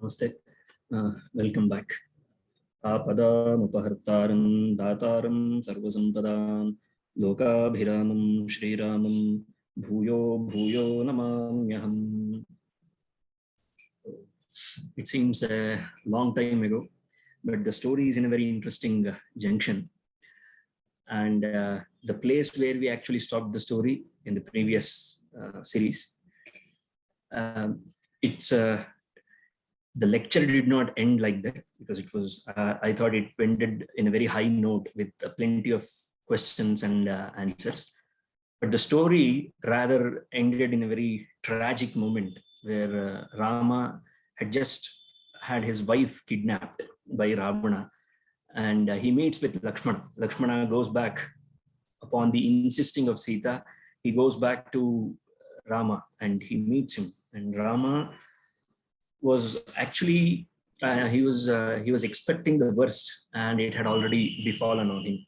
Namaste. Welcome back. Apadam upahartaram dataram sarvasampadam lokabhiramam shriramam bhuyo bhuyo namamyaham. It seems a long time ago, but the story is in a very interesting junction. And the place where we actually stopped the story in the previous series, the lecture did not end like that because it was, I thought it ended in a very high note with plenty of questions and answers. But the story rather ended in a very tragic moment where Rama had just had his wife kidnapped by Ravana, and he meets with Lakshmana. Lakshmana goes back upon the insisting of Sita. He goes back to Rama and he meets him, and Rama was actually he was expecting the worst, and it had already befallen on him.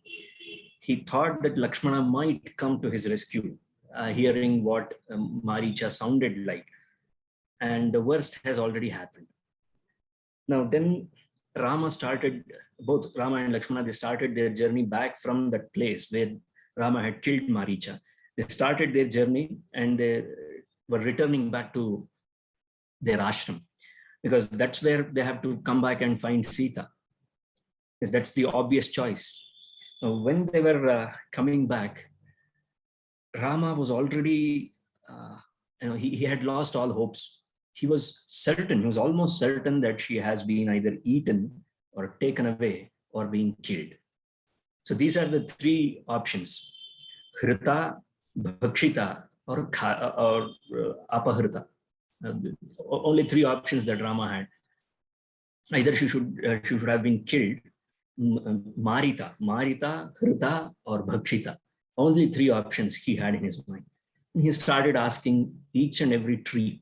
He thought that Lakshmana might come to his rescue, hearing what Maricha sounded like, and the worst has already happened. Now then Rama started, both Rama and Lakshmana, they started their journey back from that place where Rama had killed Maricha. They started their journey and they were returning back to their ashram, because that's where they have to come back and find Sita, because that's the obvious choice. Now, when they were coming back, Rama was already, he had lost all hopes. He was certain, he was almost certain that she has been either eaten or taken away or being killed. So these are the three options: Hrita, Bhakshita, or Apahrita. Only three options that Rama had. Either she should have been killed, Marita, Hrita, or Bhakshita. Only three options he had in his mind. And he started asking each and every tree.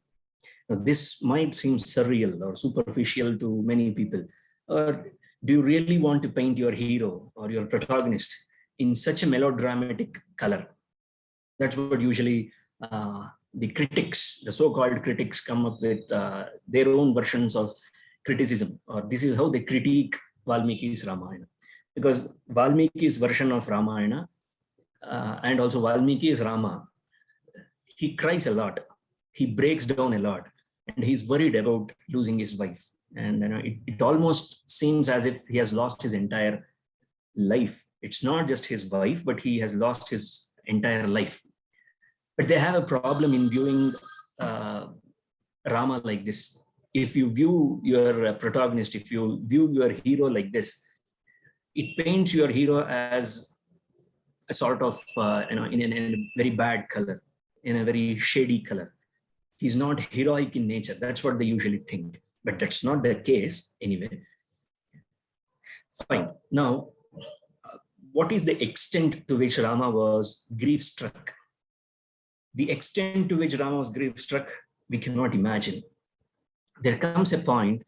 Now, this might seem surreal or superficial to many people. Or do you really want to paint your hero or your protagonist in such a melodramatic color? That's what usually the critics, the so-called critics, come up with their own versions of criticism, or this is how they critique Valmiki's Ramayana. Because Valmiki's version of Ramayana and also Valmiki's Rama, he cries a lot, he breaks down a lot, and he's worried about losing his wife. And it almost seems as if he has lost his entire life. It's not just his wife, but he has lost his entire life. But they have a problem in viewing Rama like this. If you view your protagonist, if you view your hero like this, it paints your hero as a sort of, in a very bad color, in a very shady color. He's not heroic in nature. That's what they usually think. But that's not the case anyway. Fine. Now, what is the extent to which Rama was grief-struck? The extent to which Rama was grief-struck, we cannot imagine. There comes a point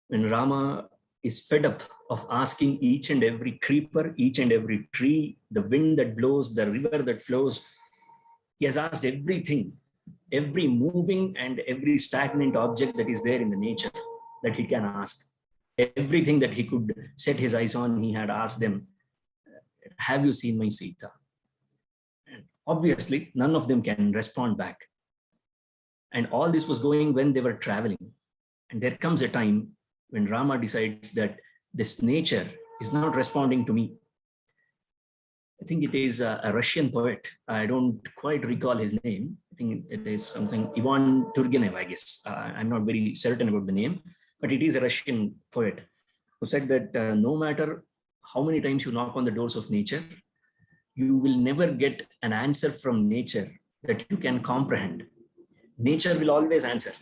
when Rama is fed up of asking each and every creeper, each and every tree, the wind that blows, the river that flows. He has asked everything, every moving and every stagnant object that is there in the nature that he can ask. Everything that he could set his eyes on, he had asked them, have you seen my Sita? And obviously, none of them can respond back. And all this was going when they were traveling. And there comes a time when Rama decides that this nature is not responding to me. I think it is a Russian poet. I don't quite recall his name. I think it is something, Ivan Turgenev, I guess. I'm not very certain about the name, but it is a Russian poet who said that no matter how many times you knock on the doors of nature, you will never get an answer from nature that you can comprehend. Nature will always answer.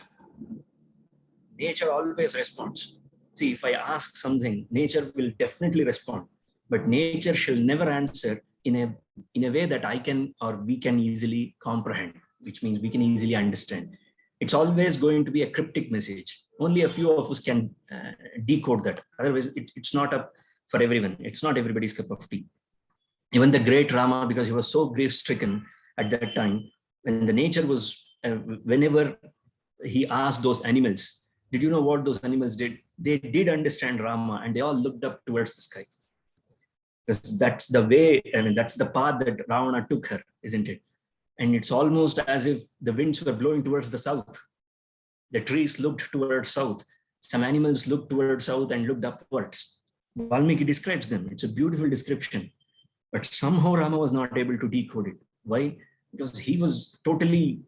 Nature always responds. See, if I ask something, nature will definitely respond, but nature shall never answer in a way that I can or we can easily comprehend, which means we can easily understand. It's always going to be a cryptic message. Only a few of us can decode that. Otherwise, it's not up for everyone. It's not everybody's cup of tea. Even the great Rama, because he was so grief-stricken at that time, when the nature was, whenever he asked those animals, Did you know what those animals did? They did understand Rama, and they all looked up towards the sky. Because that's the way, I mean, that's the path that Ravana took her, isn't it? And it's almost as if the winds were blowing towards the south. The trees looked towards south. Some animals looked towards south and looked upwards. Valmiki describes them. It's a beautiful description. But somehow Rama was not able to decode it. Why? Because he was totally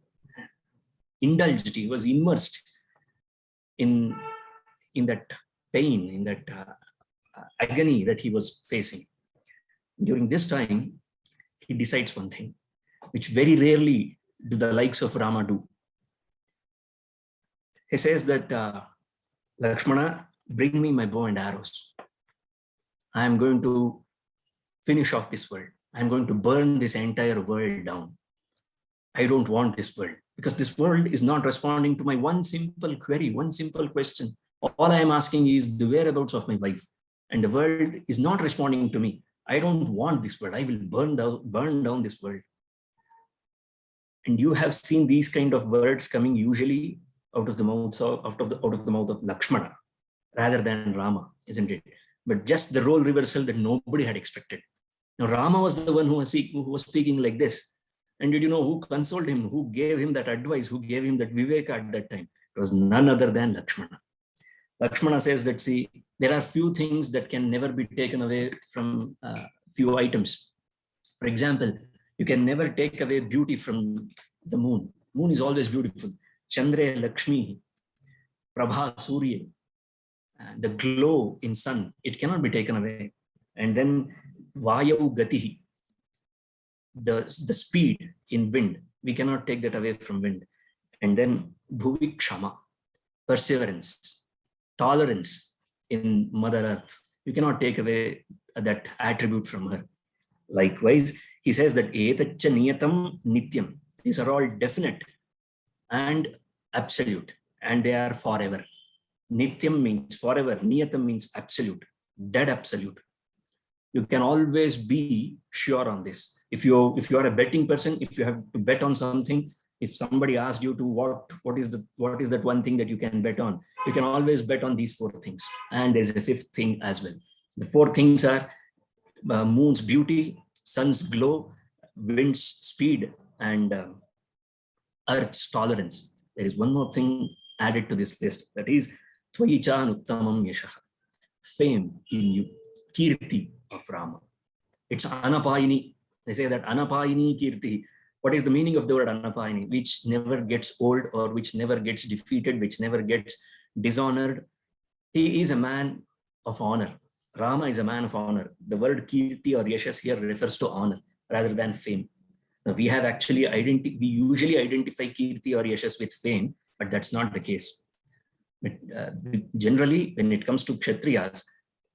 indulged. He was immersed in that pain, in that agony that he was facing. During this time, he decides one thing, which very rarely do the likes of Rama do. He says that, Lakshmana, bring me my bow and arrows. I am going to finish off this world. I'm going to burn this entire world down. I don't want this world, because this world is not responding to my one simple query, one simple question. All I am asking is the whereabouts of my wife, and the world is not responding to me. I don't want this world. I will burn down this world. And you have seen these kind of words coming usually out of the mouth of Lakshmana rather than Rama, isn't it? But just the role reversal that nobody had expected. Now Rama was the one who was speaking like this. And did you know who consoled him, who gave him that advice, who gave him that viveka at that time? It was none other than Lakshmana. Lakshmana says that, see, there are few things that can never be taken away from few items. For example, you can never take away beauty from the moon. Moon is always beautiful. Chandra Lakshmi, Prabha Surya, the glow in sun, it cannot be taken away. And then Vayav Gatihi, the speed in wind, we cannot take that away from wind. And then Bhuvi Kshama, perseverance, tolerance in Mother Earth, you cannot take away that attribute from her. Likewise, he says that Etacha Niyatam Nityam, these are all definite and absolute, and they are forever. Nityam means forever, Niyatam means absolute, dead absolute. You can always be sure on this. If you are a betting person, if you have to bet on something, if somebody asked you to what is that one thing that you can bet on, you can always bet on these four things. And there's a fifth thing as well. The four things are moon's beauty, sun's glow, wind's speed, and earth's tolerance. There is one more thing added to this list, that is Tvayichan Uttamam Yashah, fame in you, Kirti of Rama. It's Anapayini. They say that Anapayini Kirti. What is the meaning of the word Anapayini? Which never gets old, or which never gets defeated, which never gets dishonored. He is a man of honor. Rama is a man of honor. The word Kirti or Yashas here refers to honor rather than fame. Now, we have actually we usually identify Kirti or Yashas with fame, but that's not the case. But, generally, when it comes to Kshatriyas,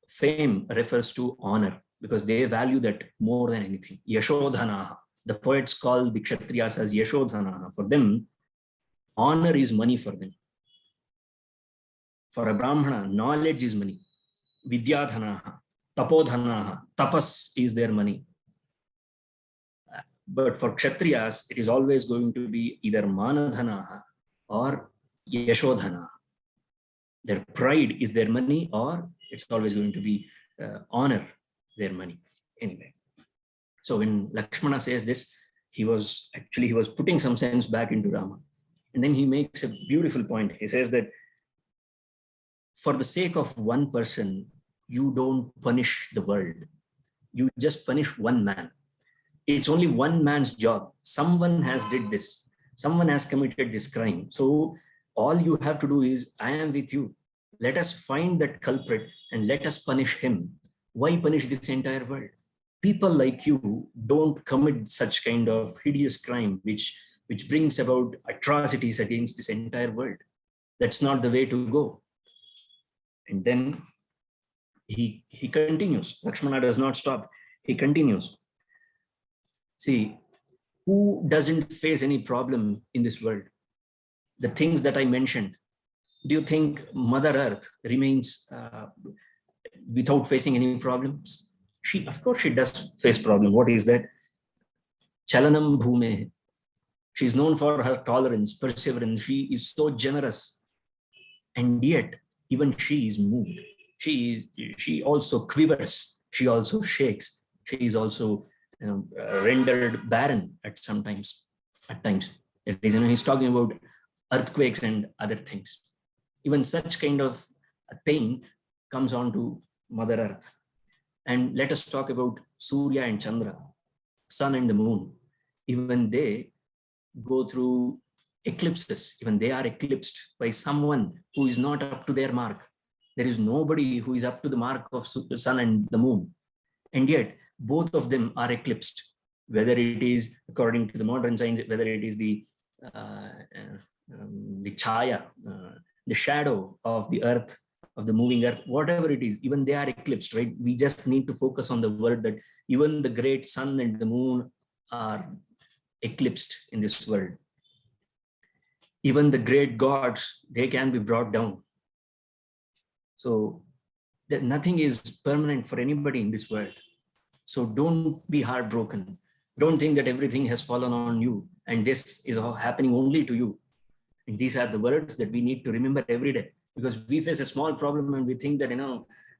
fame refers to honor, because they value that more than anything. Yashodhanaha. The poets call the Kshatriyas as Yashodhanaha. For them, honor is money for them. For a Brahmana, knowledge is money. Vidyadhanaha, Tapodhanaha, tapas is their money. But for Kshatriyas, it is always going to be either Manadhanaha or Yashodhanaha. Their pride is their money, or it's always going to be honor, their money. Anyway, so when Lakshmana says this, he was putting some sense back into Rama. And then he makes a beautiful point. He says that for the sake of one person, you don't punish the world. You just punish one man. It's only one man's job. Someone has did this. Someone has committed this crime. So all you have to do is, I am with you. Let us find that culprit and let us punish him. Why punish this entire world? People like you don't commit such kind of hideous crime, which brings about atrocities against this entire world. That's not the way to go. And then he continues. Lakshmana does not stop. He continues. See, who doesn't face any problem in this world? The things that I mentioned. Do you think Mother Earth remains without facing any problems? Of course she does face problem. What is that? Chalanam bhume. She's known for her tolerance, perseverance. She is so generous. And yet, even she is moved. She also quivers. She also shakes. She is also rendered barren at times. That is, he's talking about earthquakes and other things. Even such kind of pain comes on to Mother Earth. And let us talk about Surya and Chandra, sun and the moon. Even they go through eclipses. Even they are eclipsed by someone who is not up to their mark. There is nobody who is up to the mark of the sun and the moon. And yet, both of them are eclipsed, whether it is, according to the modern science, whether it is the chaya, the shadow of the earth, of the moving earth, whatever it is, even they are eclipsed, right? We just need to focus on the word that even the great sun and the moon are eclipsed in this world. Even the great gods, they can be brought down. So that nothing is permanent for anybody in this world. So don't be heartbroken. Don't think that everything has fallen on you and this is all happening only to you. And these are the words that we need to remember every day, because we face a small problem and we think that,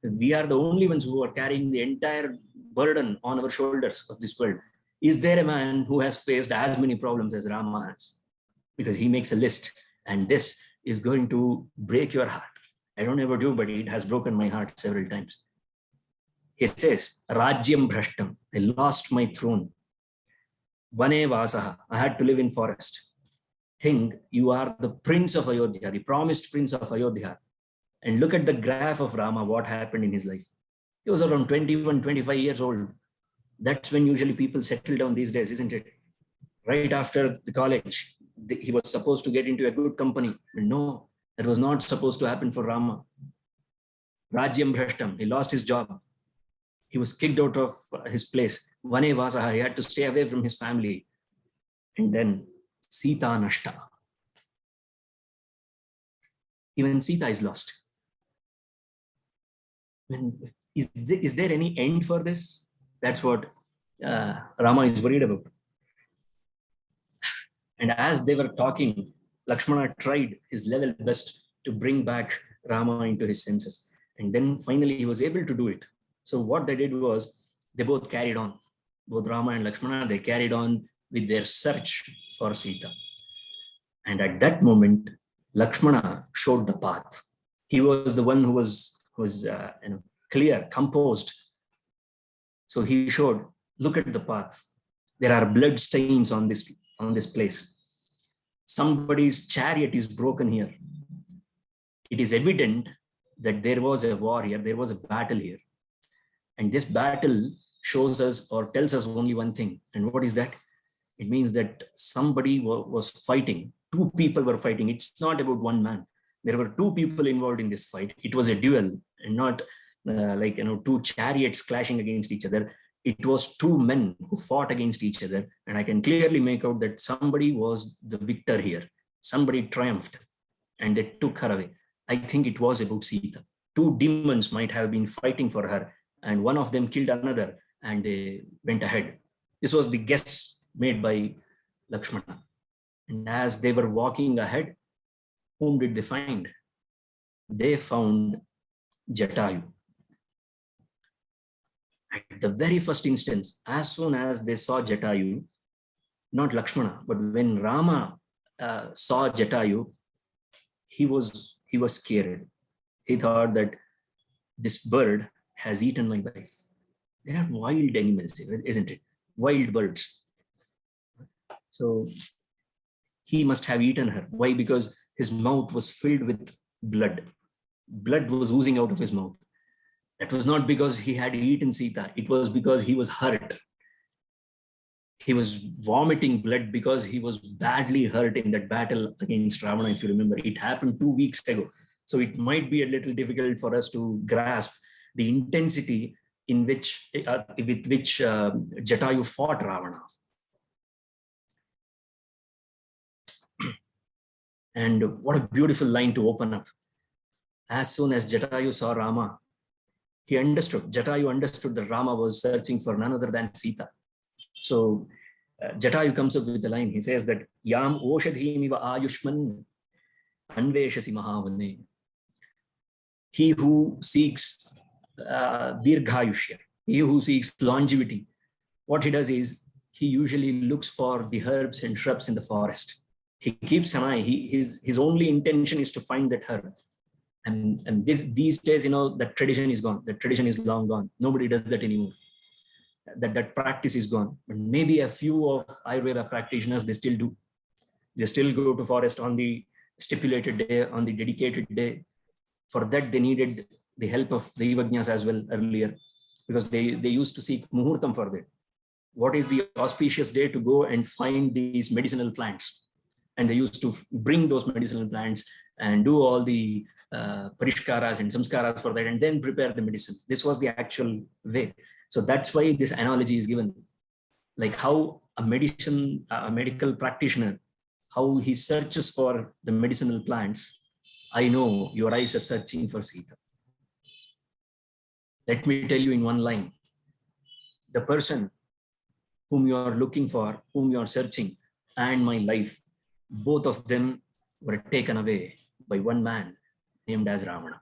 we are the only ones who are carrying the entire burden on our shoulders of this world. Is there a man who has faced as many problems as Rama has? Because he makes a list, and this is going to break your heart. I don't know about you, but it has broken my heart several times. He says, Rajyam Bhrashtam, I lost my throne. Vane Vasaha, I had to live in forest. Think you are the prince of Ayodhya, the promised prince of Ayodhya. And look at the graph of Rama, what happened in his life. He was around 21, 25 years old. That's when usually people settle down these days, isn't it? Right after the college, he was supposed to get into a good company. But no, that was not supposed to happen for Rama. Rajyam Bhrashtam, he lost his job. He was kicked out of his place. Vane Vasaha, he had to stay away from his family. And then Sita Nashta. Even Sita is lost. Is there any end for this? That's what Rama is worried about. And as they were talking, Lakshmana tried his level best to bring back Rama into his senses. And then finally he was able to do it. So what they did was, they both carried on. Both Rama and Lakshmana, they carried on with their search for Sita. And at that moment, Lakshmana showed the path. He was the one who was clear, composed. So he showed, look at the path. There are blood stains on this place. Somebody's chariot is broken here. It is evident that there was a war here, there was a battle here. And this battle shows us or tells us only one thing. And what is that? It means that somebody was fighting. Two people were fighting. It's not about one man. There were two people involved in this fight. It was a duel and not two chariots clashing against each other. It was two men who fought against each other. And I can clearly make out that somebody was the victor here. Somebody triumphed and they took her away. I think it was about Sita. Two demons might have been fighting for her, and one of them killed another and they went ahead. This was the guess made by Lakshmana. And as they were walking ahead, whom did they find? They found Jatayu. At the very first instance, as soon as they saw Jatayu, not Lakshmana, but when Rama saw Jatayu, he was scared. He thought that this bird has eaten my wife. They are wild animals, isn't it? Wild birds. So he must have eaten her. Why? Because his mouth was filled with blood. Blood was oozing out of his mouth. That was not because he had eaten Sita. It was because he was hurt. He was vomiting blood because he was badly hurt in that battle against Ravana, if you remember. It happened 2 weeks ago. So it might be a little difficult for us to grasp the intensity with which Jatayu fought Ravana. And what a beautiful line to open up. As soon as Jatayu saw Rama, Jatayu understood that Rama was searching for none other than Sita. So Jatayu comes up with the line. He says that Yam Oshadhimiva Ayushman Anveshasi Mahavane. he who seeks dirghayushya, he who seeks longevity, what he does is he usually looks for the herbs and shrubs in the forest. He keeps an eye. His only intention is to find that herb. And these days, that tradition is gone. That tradition is long gone. Nobody does that anymore. That practice is gone. But maybe a few of Ayurveda practitioners, they still do. They still go to forest on the stipulated day, on the dedicated day. For that, they needed the help of the Daivagnyas as well earlier, because they used to seek muhurtam for that. What is the auspicious day to go and find these medicinal plants? And they used to bring those medicinal plants and do all the parishkaras and samskaras for that, and then prepare the medicine. This was the actual way. So that's why this analogy is given, like how a medical practitioner, how he searches for the medicinal plants. I know your eyes are searching for Sita. Let me tell you in one line, the person whom you are looking for, whom you are searching, and my life, both of them were taken away by one man named as Ravana.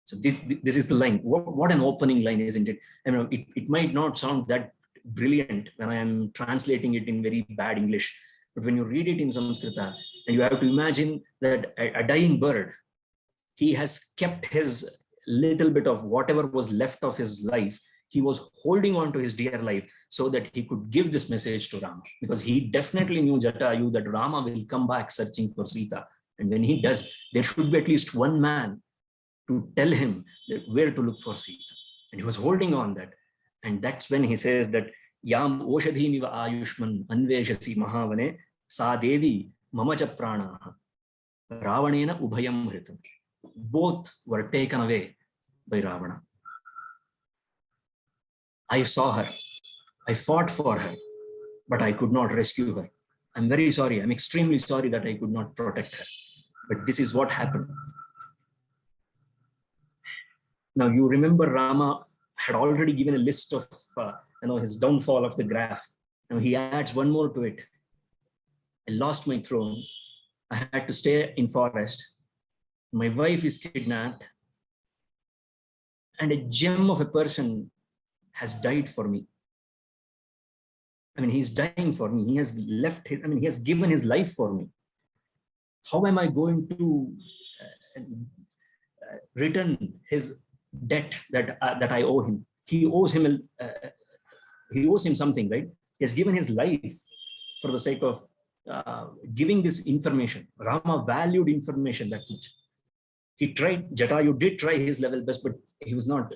So this is the line. What an opening line, isn't it? It might not sound that brilliant when I am translating it in very bad English, but when you read it in Sanskrita, and you have to imagine that a dying bird, he has kept his little bit of whatever was left of his life. He was holding on to his dear life so that he could give this message to Rama, because he definitely knew Jatayu that Rama will come back searching for Sita. And when he does, there should be at least one man to tell him where to look for Sita. And he was holding on that. And that's when he says that Yam Oshadhiniva Ayushman Anveshasi Mahavane Sa Devi Mamacha Pranaha Ravanena Ubhayam Hritam. Both were taken away by Ravana. I saw her. I fought for her, but I could not rescue her. I'm very sorry. I'm extremely sorry that I could not protect her. But this is what happened. Now, you remember Rama had already given a list of his downfall of the graph. Now he adds one more to it. I lost my throne. I had to stay in forest. My wife is kidnapped. And a gem of a person has died for me. He's dying for me. He has left his, he has given his life for me. How am I going to return his debt that I owe him? He owes him something, right? He has given his life for the sake of giving this information. Rama valued information that much. He tried, Jatayu did try his level best, but he was not,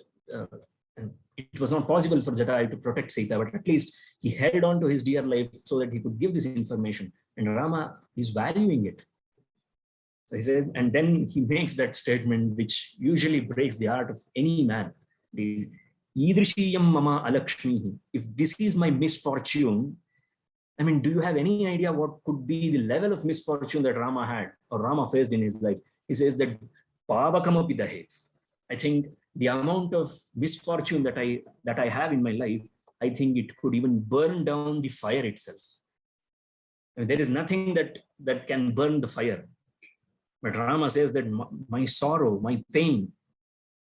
it was not possible for Jatayu to protect Sita, but at least he held on to his dear life so that he could give this information. And Rama is valuing it. So he says, and then he makes that statement, which usually breaks the heart of any man. Idrishiyam mama alakshmihi. If this is my misfortune, do you have any idea what could be the level of misfortune that Rama had or Rama faced in his life? He says that pavakamapi dahet. I think the amount of misfortune that I have in my life, I think it could even burn down the fire itself. There is nothing that can burn the fire. But Rama says that my sorrow, my pain,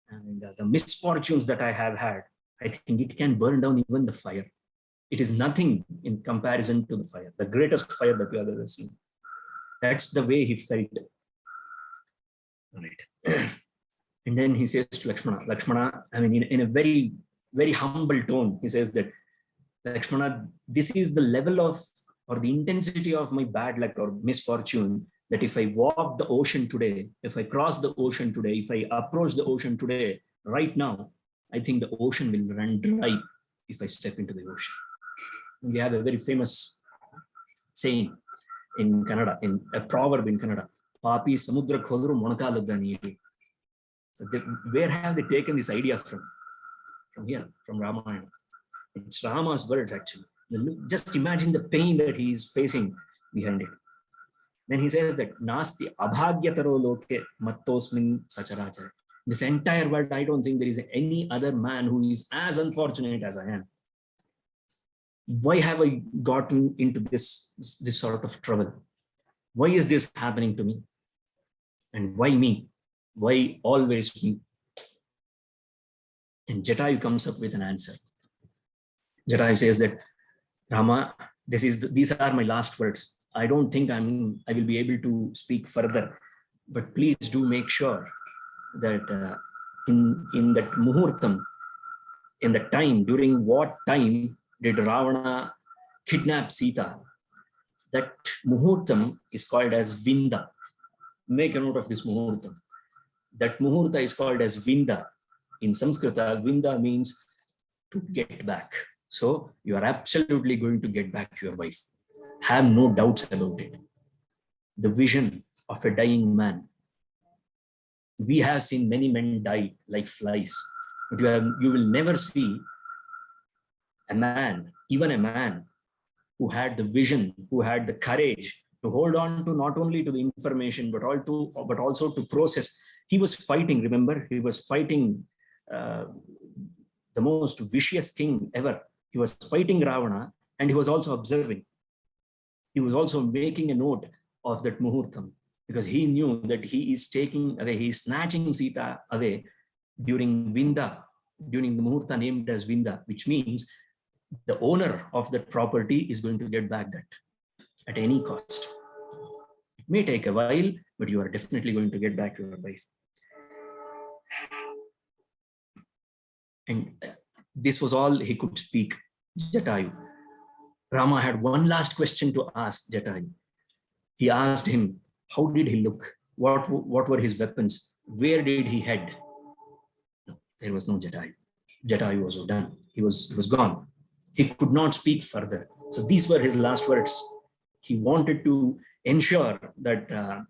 and the misfortunes that I have had, I think it can burn down even the fire. It is nothing in comparison to the fire, the greatest fire that we have ever seen. That's the way he felt. Right. And then he says to Lakshmana, in a very, very humble tone, he says that, Lakshmana, this is the level of, or the intensity of my bad luck or misfortune, that if I walk the ocean today, if I cross the ocean today, if I approach the ocean today, right now, I think the ocean will run dry if I step into the ocean. We have a very famous saying in Kannada, in a proverb in Kannada, Papi samudra khodru monakaladda neeru. So where have they taken this idea from? From here, from Ramayana. It's Rama's words actually. Just imagine the pain that he is facing behind it. Then he says that Nasti abhagyataro loke mattosmin sacharacha. This entire world, I don't think there is any other man who is as unfortunate as I am. Why have I gotten into this sort of trouble? Why is this happening to me? And why me? Why always me? And Jatayu comes up with an answer. Jatayu says that, Rama, these are my last words. I don't think I will be able to speak further, but please do make sure that in that muhurtam, in the time, during what time did Ravana kidnap Sita? That muhurtam is called as Vinda. Make a note of this muhurtam. That muhurta is called as Vinda. In Sanskrita, Vinda means to get back. So you are absolutely going to get back your wife. Have no doubts about it. The vision of a dying man. We have seen many men die like flies, but you will never see a man, even a man, who had the vision, who had the courage to hold on to not only to the information, but also to process. He was fighting, remember, he was fighting the most vicious king ever. He was fighting Ravana, and he was also observing. He was also making a note of that muhurtam, because he knew that he is snatching Sita away during Vinda, during the muhurta named as Vinda, which means the owner of that property is going to get back that at any cost. It may take a while, but you are definitely going to get back your wife. And this was all he could speak, Jatayu. Rama had one last question to ask Jatayu. He asked him, how did he look? What were his weapons? Where did he head? No, there was no Jatayu. Jatayu was done. He was gone. He could not speak further. So these were his last words. He wanted to ensure that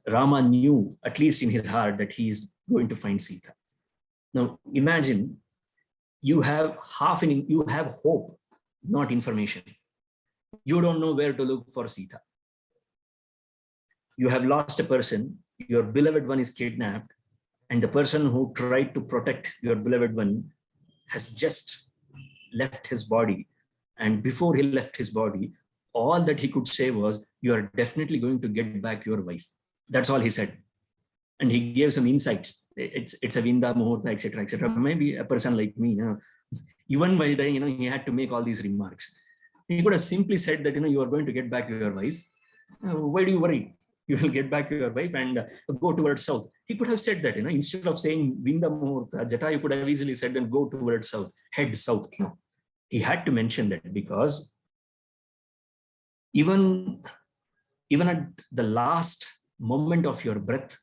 Rama knew, at least in his heart, that he is going to find Sita. Now imagine you have hope, not information. You don't know where to look for Sita. You have lost a person, your beloved one is kidnapped, and the person who tried to protect your beloved one has just left his body. And before he left his body, all that he could say was, you are definitely going to get back your wife. That's all he said. And he gave some insights. It's a Vinda, Muhurta, etc., etc. Maybe a person like me, even while dying, he had to make all these remarks. He could have simply said that, you are going to get back your wife. Why do you worry? You will get back your wife and go towards south. He could have said that, instead of saying Vinda, Muhurta, Jatayu could have easily said, then go towards south, head south. No, he had to mention that, because even at the last moment of your breath,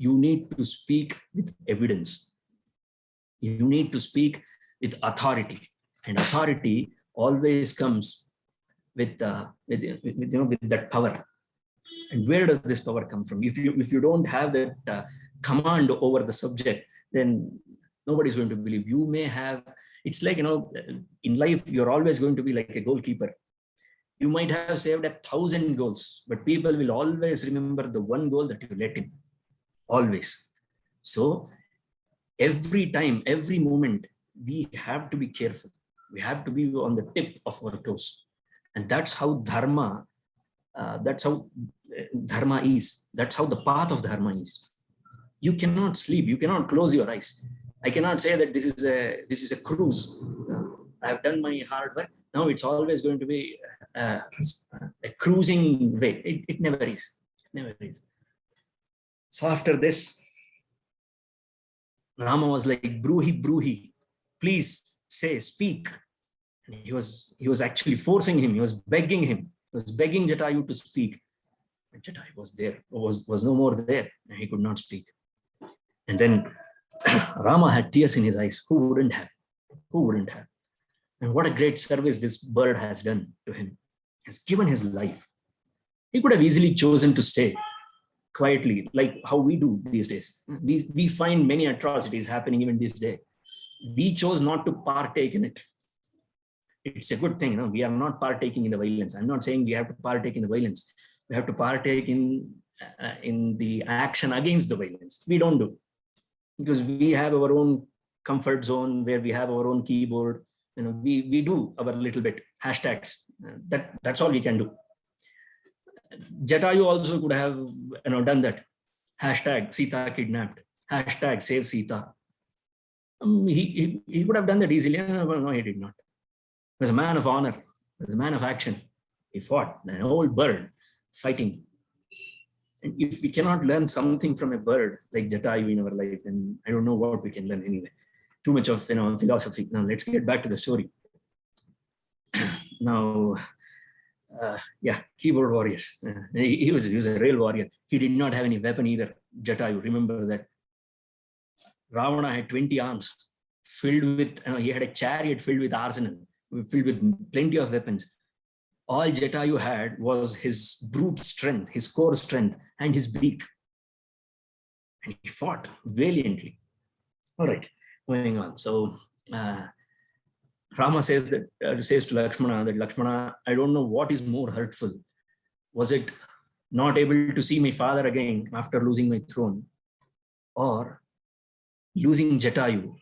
you need to speak with evidence. You need to speak with authority, and authority always comes with that power. And where does this power come from? If you don't have that command over the subject, then nobody's going to believe. You may have. It's like, in life, you're always going to be like a goalkeeper. You might have saved 1,000 goals, but people will always remember the one goal that you let in. Always. So every time, every moment, we have to be careful. We have to be on the tip of our toes. And that's how dharma, is. That's how the path of dharma is. You cannot sleep. You cannot close your eyes. I cannot say that this is a cruise. I have done my hard work. Now it's always going to be a cruising way. It never is. It never is. So after this, Rama was like, Bruhi, please say, speak. And he was actually forcing him. He was begging him. He was begging Jatayu to speak. And Jatayu was no more there. And he could not speak. And then Rama had tears in his eyes. Who wouldn't have? Who wouldn't have? And what a great service this bird has done to him. He has given his life. He could have easily chosen to stay quietly, like how we do these days. We find many atrocities happening even this day. We chose not to partake in it. It's a good thing. We are not partaking in the violence. I'm not saying we have to partake in the violence. We have to partake in the action against the violence. We don't do, because we have our own comfort zone where we have our own keyboard. We do our little bit hashtags. That's all we can do. Jatayu also could have done that. Hashtag Sita kidnapped. Hashtag save Sita. He could have done that easily. No, he did not. He was a man of honor. He was a man of action. He fought an old bird fighting. And if we cannot learn something from a bird like Jatayu in our life, then I don't know what we can learn anyway. Too much of philosophy. Now let's get back to the story. Now, keyboard warriors. He was a real warrior. He did not have any weapon either. Jatayu, remember that Ravana had 20 arms filled with, he had a chariot filled with arsenal, filled with plenty of weapons. All Jatayu had was his brute strength, his core strength, and his beak. And he fought valiantly. All right, going on. So Rama says to Lakshmana that, Lakshmana, I don't know what is more hurtful. Was it not able to see my father again after losing my throne, or losing Jatayu?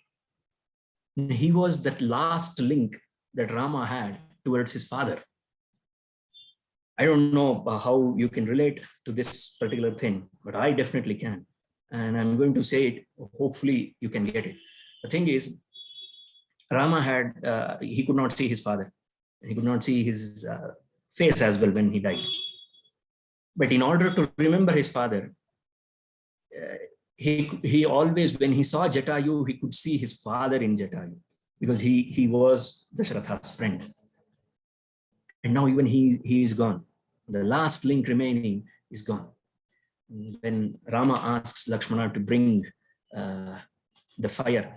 He was that last link that Rama had towards his father. I don't know how you can relate to this particular thing, but I definitely can. And I'm going to say it, hopefully you can get it. The thing is, Rama had, he could not see his father. He could not see his face as well when he died. But in order to remember his father, he always, when he saw Jatayu, he could see his father in Jatayu, because he was Daśaratha's friend. And now even he is gone. The last link remaining is gone. Then Rama asks Lakshmana to bring the fire,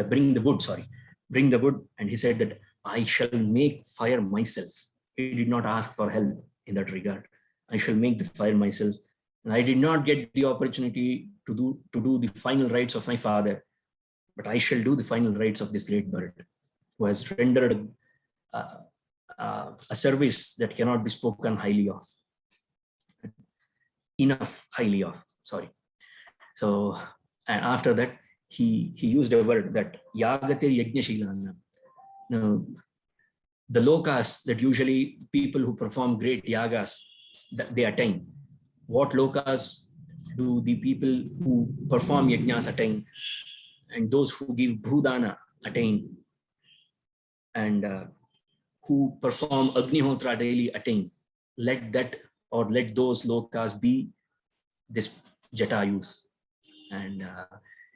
bring the wood. And he said that I shall make fire myself. He did not ask for help in that regard. I shall make the fire myself. And I did not get the opportunity to do the final rites of my father, but I shall do the final rites of this great bird who has rendered a service that cannot be spoken highly of. Enough highly of, sorry. So, and after that, he used a word that Yagate Yajnashilana. Now, the lokas that usually people who perform great yagas, that they attain. What lokas do the people who perform yajnas attain, and those who give bhudana attain, and who perform Agnihotra daily attain? Let those lokas be this Jatayus. And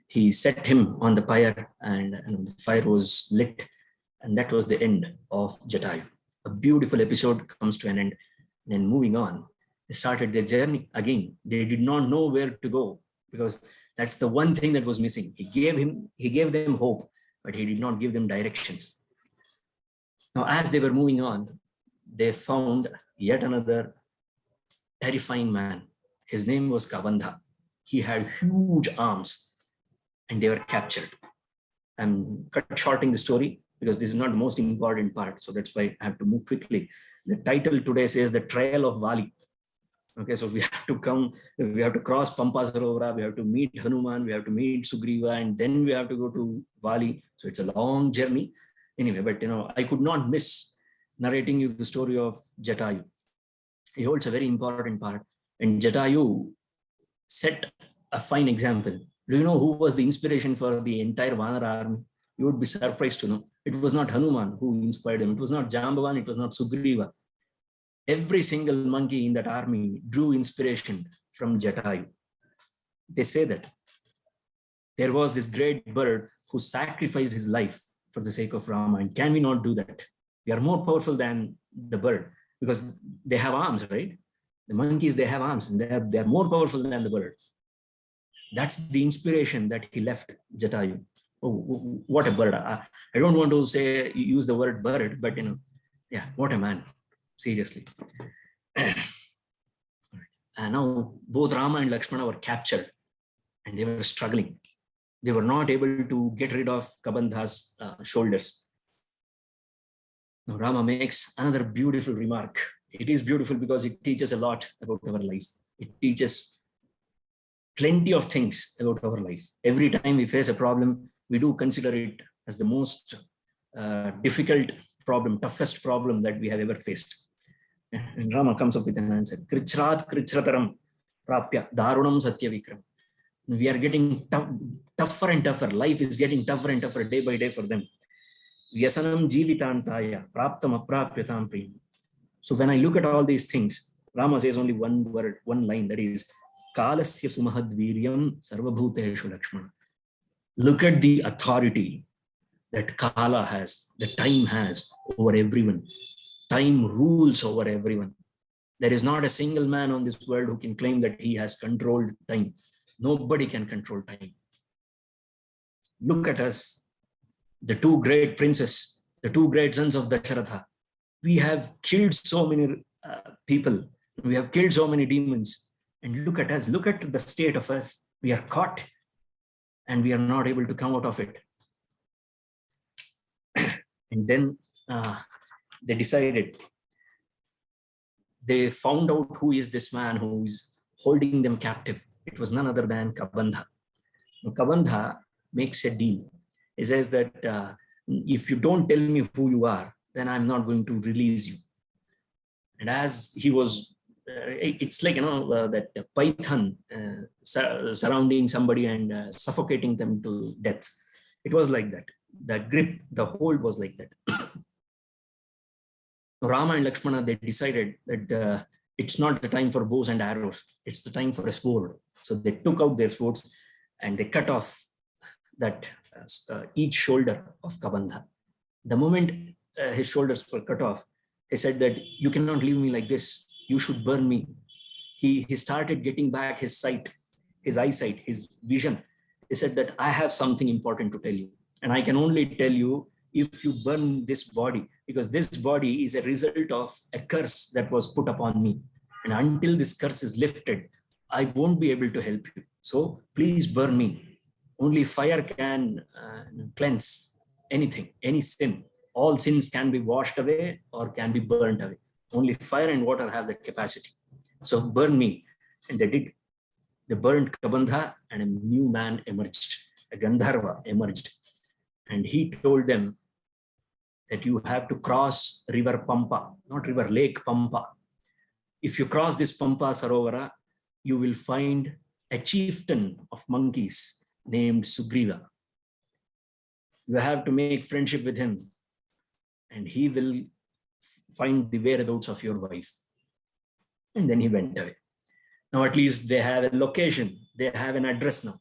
he set him on the pyre, and the fire was lit, and that was the end of Jatayu. A beautiful episode comes to an end. Then moving on, they started their journey again. They did not know where to go, because that's the one thing that was missing. He gave them hope, but he did not give them directions. Now, as they were moving on, they found yet another terrifying man. His name was Kabandha. He had huge arms, and they were captured. I'm cut shorting the story because this is not the most important part, so that's why I have to move quickly. The title today says the trial of Vālī. Okay, so we have to cross Pampa Sarovara, we have to meet Hanuman, we have to meet Sugriva, and then we have to go to Vālī. So it's a long journey. Anyway, but I could not miss narrating you the story of Jatayu. He holds a very important part. And Jatayu set a fine example. Do you know who was the inspiration for the entire Vanara army? You would be surprised to know. It was not Hanuman who inspired him. It was not Jambavan. It was not Sugriva. Every single monkey in that army drew inspiration from Jatayu. They say that there was this great bird who sacrificed his life for the sake of Rama. And can we not do that? We are more powerful than the bird because they have arms, right? The monkeys, they have arms, and they are more powerful than the birds. That's the inspiration that he left Jatayu. Oh, what a bird. I don't want to use the word bird, but yeah, what a man. Seriously. And now both Rama and Lakshmana were captured, and they were struggling. They were not able to get rid of Kabandha's shoulders. Now Rama makes another beautiful remark. It is beautiful because it teaches a lot about our life. It teaches plenty of things about our life. Every time we face a problem, we do consider it as the most difficult problem, toughest problem that we have ever faced. And Rama comes up with an answer. Krichrat krichrataram prapya darunam satya vikram. We are getting tougher and tougher. Life is getting tougher and tougher day by day for them. Vyasanam jivitantaya praptam aprapyatam priyam. So when I look at all these things, Rama says only one word, one line, that is, Kalasya sumahadviryam sarvabhuteshu lakshmana. Look at the authority that Kala has, the time has over everyone. Time rules over everyone. There is not a single man on this world who can claim that he has controlled time. Nobody can control time. Look at us, the two great princes, the two great sons of Daśaratha. We have killed so many people. We have killed so many demons. And look at us, look at the state of us. We are caught and we are not able to come out of it. And then they decided, they found out who is this man who is holding them captive. It was none other than Kabandha. Kabandha makes a deal. He says that if you don't tell me who you are, then I'm not going to release you. And as he was, it's like, that python surrounding somebody and suffocating them to death. It was like that. The grip, the hold was like that. Rama and Lakshmana, they decided that it's not the time for bows and arrows. It's the time for a sword. So they took out their swords and they cut off that each shoulder of Kabandha. The moment his shoulders were cut off, he said that you cannot leave me like this. You should burn me. He started getting back his sight, his eyesight, his vision. He said that I have something important to tell you. And I can only tell you if you burn this body, because this body is a result of a curse that was put upon me. And until this curse is lifted, I won't be able to help you. So please burn me. Only fire can cleanse anything, any sin. All sins can be washed away or can be burnt away. Only fire and water have that capacity. So burn me. And they did. They burned Kabandha and a new man emerged. A Gandharva emerged. And he told them that you have to cross river Pampa, not river, lake Pampa. If you cross this Pampa Sarovara, you will find a chieftain of monkeys named Sugriva. You have to make friendship with him and he will find the whereabouts of your wife. And then he went away. Now at least they have a location, they have an address now.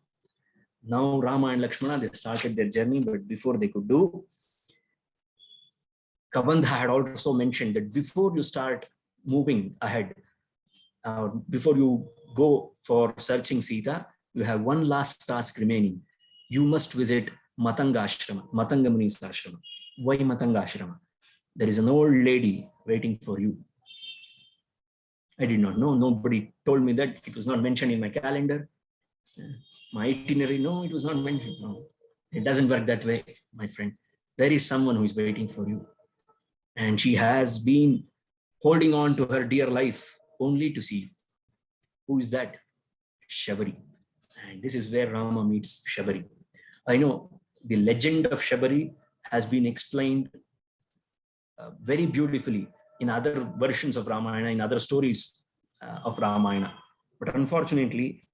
Now Rama and Lakshmana, they started their journey, but before they could do, Kabandha had also mentioned that before you start moving ahead, before you go for searching Sita, you have one last task remaining. You must visit Matanga Ashrama, Matanga Muni's Ashrama. Why Matanga Ashrama? There is an old lady waiting for you. I did not know. Nobody told me that. It was not mentioned in my calendar. My itinerary, no, it was not mentioned. No, it doesn't work that way, my friend. There is someone who is waiting for you. And she has been holding on to her dear life only to see you. Who is that? Shabari. And this is where Rama meets Shabari. I know the legend of Shabari has been explained very beautifully in other versions of Ramayana, in other stories of Ramayana. But unfortunately,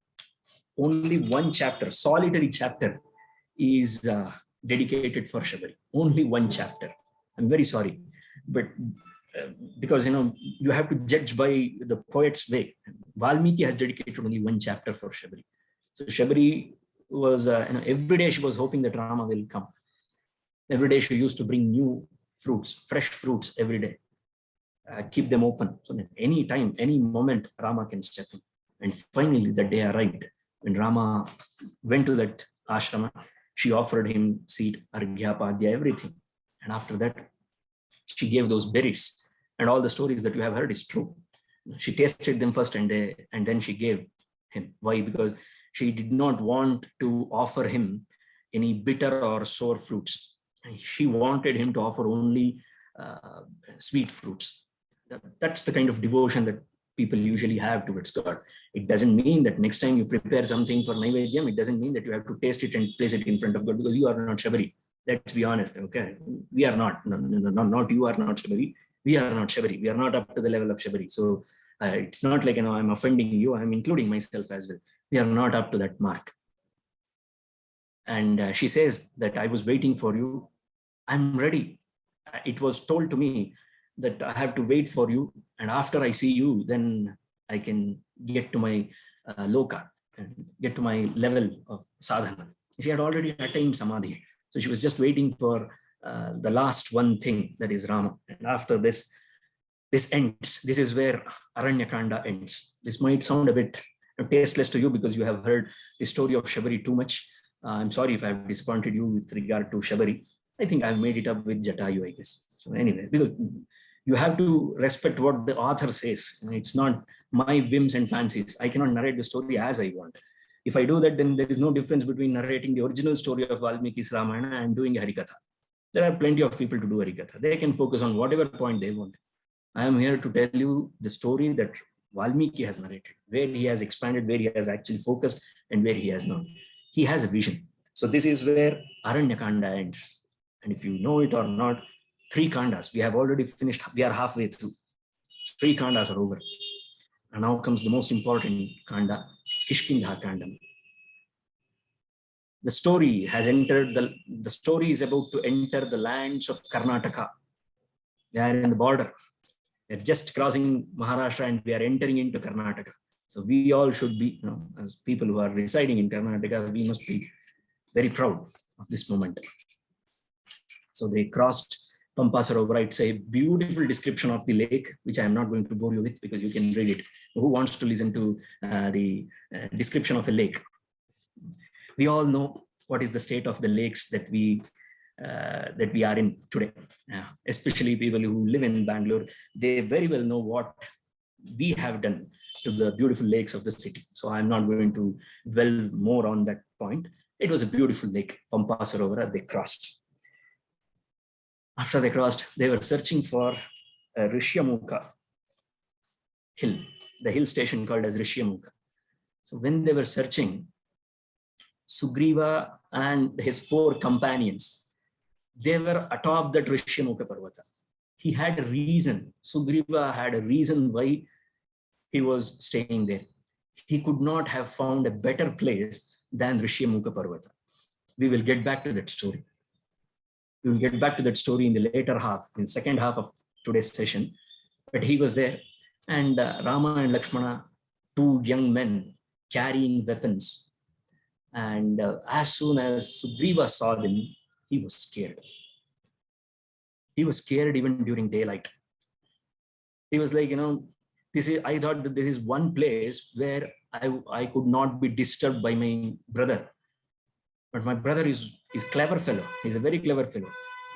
only one chapter, solitary chapter, is dedicated for Shabari. Only one chapter. I'm very sorry. But because, you have to judge by the poet's way. Valmiki has dedicated only one chapter for Shabari. So Shabari was, every day she was hoping that Rama will come. Every day she used to bring new fruits, fresh fruits every day. Keep them open so that any time, any moment, Rama can step in. And finally, the day arrived. When Rama went to that ashrama, she offered him seed, arghya, padya, everything. And after that, she gave those berries. And all the stories that you have heard is true. She tasted them first and then she gave him. Why? Because she did not want to offer him any bitter or sour fruits. She wanted him to offer only sweet fruits. That's the kind of devotion that people usually have towards God. It doesn't mean that next time you prepare something for Naivedyam, it doesn't mean that you have to taste it and place it in front of God, because you are not Shabari. Let's be honest, okay? We are not. No, not you are not Shabari. We are not Shabari. We are not up to the level of Shabari. So it's not like, I'm offending you. I'm including myself as well. We are not up to that mark. And she says that I was waiting for you. I'm ready. It was told to me that I have to wait for you. And after I see you, then I can get to my loka and get to my level of sadhana. She had already attained samadhi. So she was just waiting for the last one thing, that is Rama. And after this, this ends. This is where Aranyakanda ends. This might sound a bit tasteless to you because you have heard the story of Shabari too much. I'm sorry if I've disappointed you with regard to Shabari. I think I've made it up with Jatayu, I guess. So anyway, because you have to respect what the author says. It's not my whims and fancies. I cannot narrate the story as I want. If I do that, then there is no difference between narrating the original story of Valmiki's Ramayana and doing Harikatha. There are plenty of people to do Harikatha. They can focus on whatever point they want. I am here to tell you the story that Valmiki has narrated, where he has expanded, where he has actually focused, and where he has not. He has a vision. So this is where Aranyakanda ends. And if you know it or not, 3 kandas, we have already finished, we are halfway through. 3 kandas are over. And now comes the most important kanda, Kishkindha Kandam. The story has entered, the story is about to enter the lands of Karnataka. They are in the border. They're just crossing Maharashtra and we are entering into Karnataka. So we all should be, as people who are residing in Karnataka, we must be very proud of this moment. So they crossed Pampa Sarovar. It's a beautiful description of the lake, which I am not going to bore you with because you can read it. Who wants to listen to the description of a lake? We all know what is the state of the lakes that we are in today. Especially people who live in Bangalore, they very well know what we have done to the beautiful lakes of the city. So I'm not going to dwell more on that point. It was a beautiful lake, Pampa Sarovar. They crossed. After they crossed, they were searching for a Rishyamukha hill, the hill station called as Rishyamukha. So when they were searching, Sugriva and his 4 companions, they were atop that Rishyamukha Parvata. He had a reason. Sugriva had a reason why he was staying there. He could not have found a better place than Rishyamukha Parvata. We will get back to that story. We will get back to that story in the later half, in the second half of today's session. But he was there. And Rama and Lakshmana, 2 young men carrying weapons. And as soon as Sugriva saw them, he was scared. He was scared even during daylight. He was like, I thought that this is one place where I could not be disturbed by my brother. But my brother is clever fellow. He's a very clever fellow.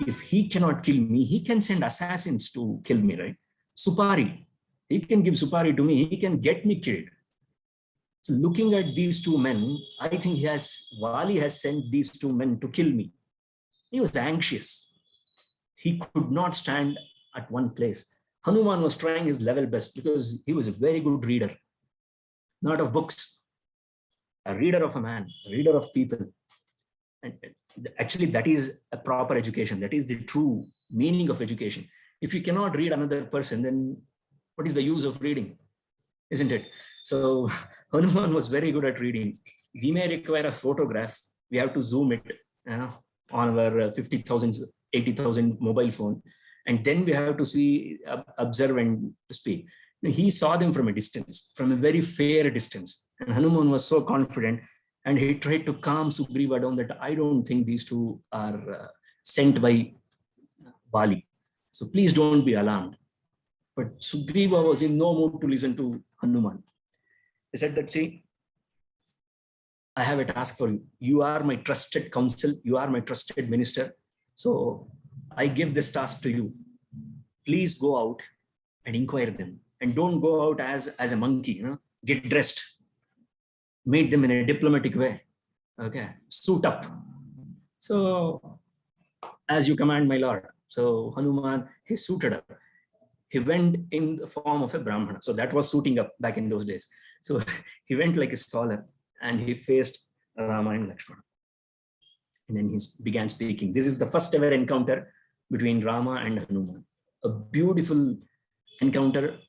If he cannot kill me, he can send assassins to kill me, right? Supari. He can give Supari to me. He can get me killed. So looking at these 2 men, I think Vālī has sent these 2 men to kill me. He was anxious. He could not stand at one place. Hanuman was trying his level best because he was a very good reader, not of books, a reader of a man, a reader of people. And actually, that is a proper education. That is the true meaning of education. If you cannot read another person, then what is the use of reading? Isn't it? So Hanuman was very good at reading. We may require a photograph. We have to zoom it on our 50,000, 80,000 mobile phone. And then we have to see, observe and speak. He saw them from a distance, from a very fair distance. And Hanuman was so confident. And he tried to calm Sugriva down that I don't think these 2 are sent by Vālī. So please don't be alarmed. But Sugriva was in no mood to listen to Hanuman. He said that, see, I have a task for you. You are my trusted counsel. You are my trusted minister. So I give this task to you. Please go out and inquire them. And don't go out as a monkey, get dressed. Meet them in a diplomatic way. Okay, suit up. So, as you command, my lord. So Hanuman, he suited up. He went in the form of a Brahmana. So that was suiting up back in those days. So he went like a scholar and he faced Rama and Lakshmana. And then he began speaking. This is the first ever encounter between Rama and Hanuman. A beautiful encounter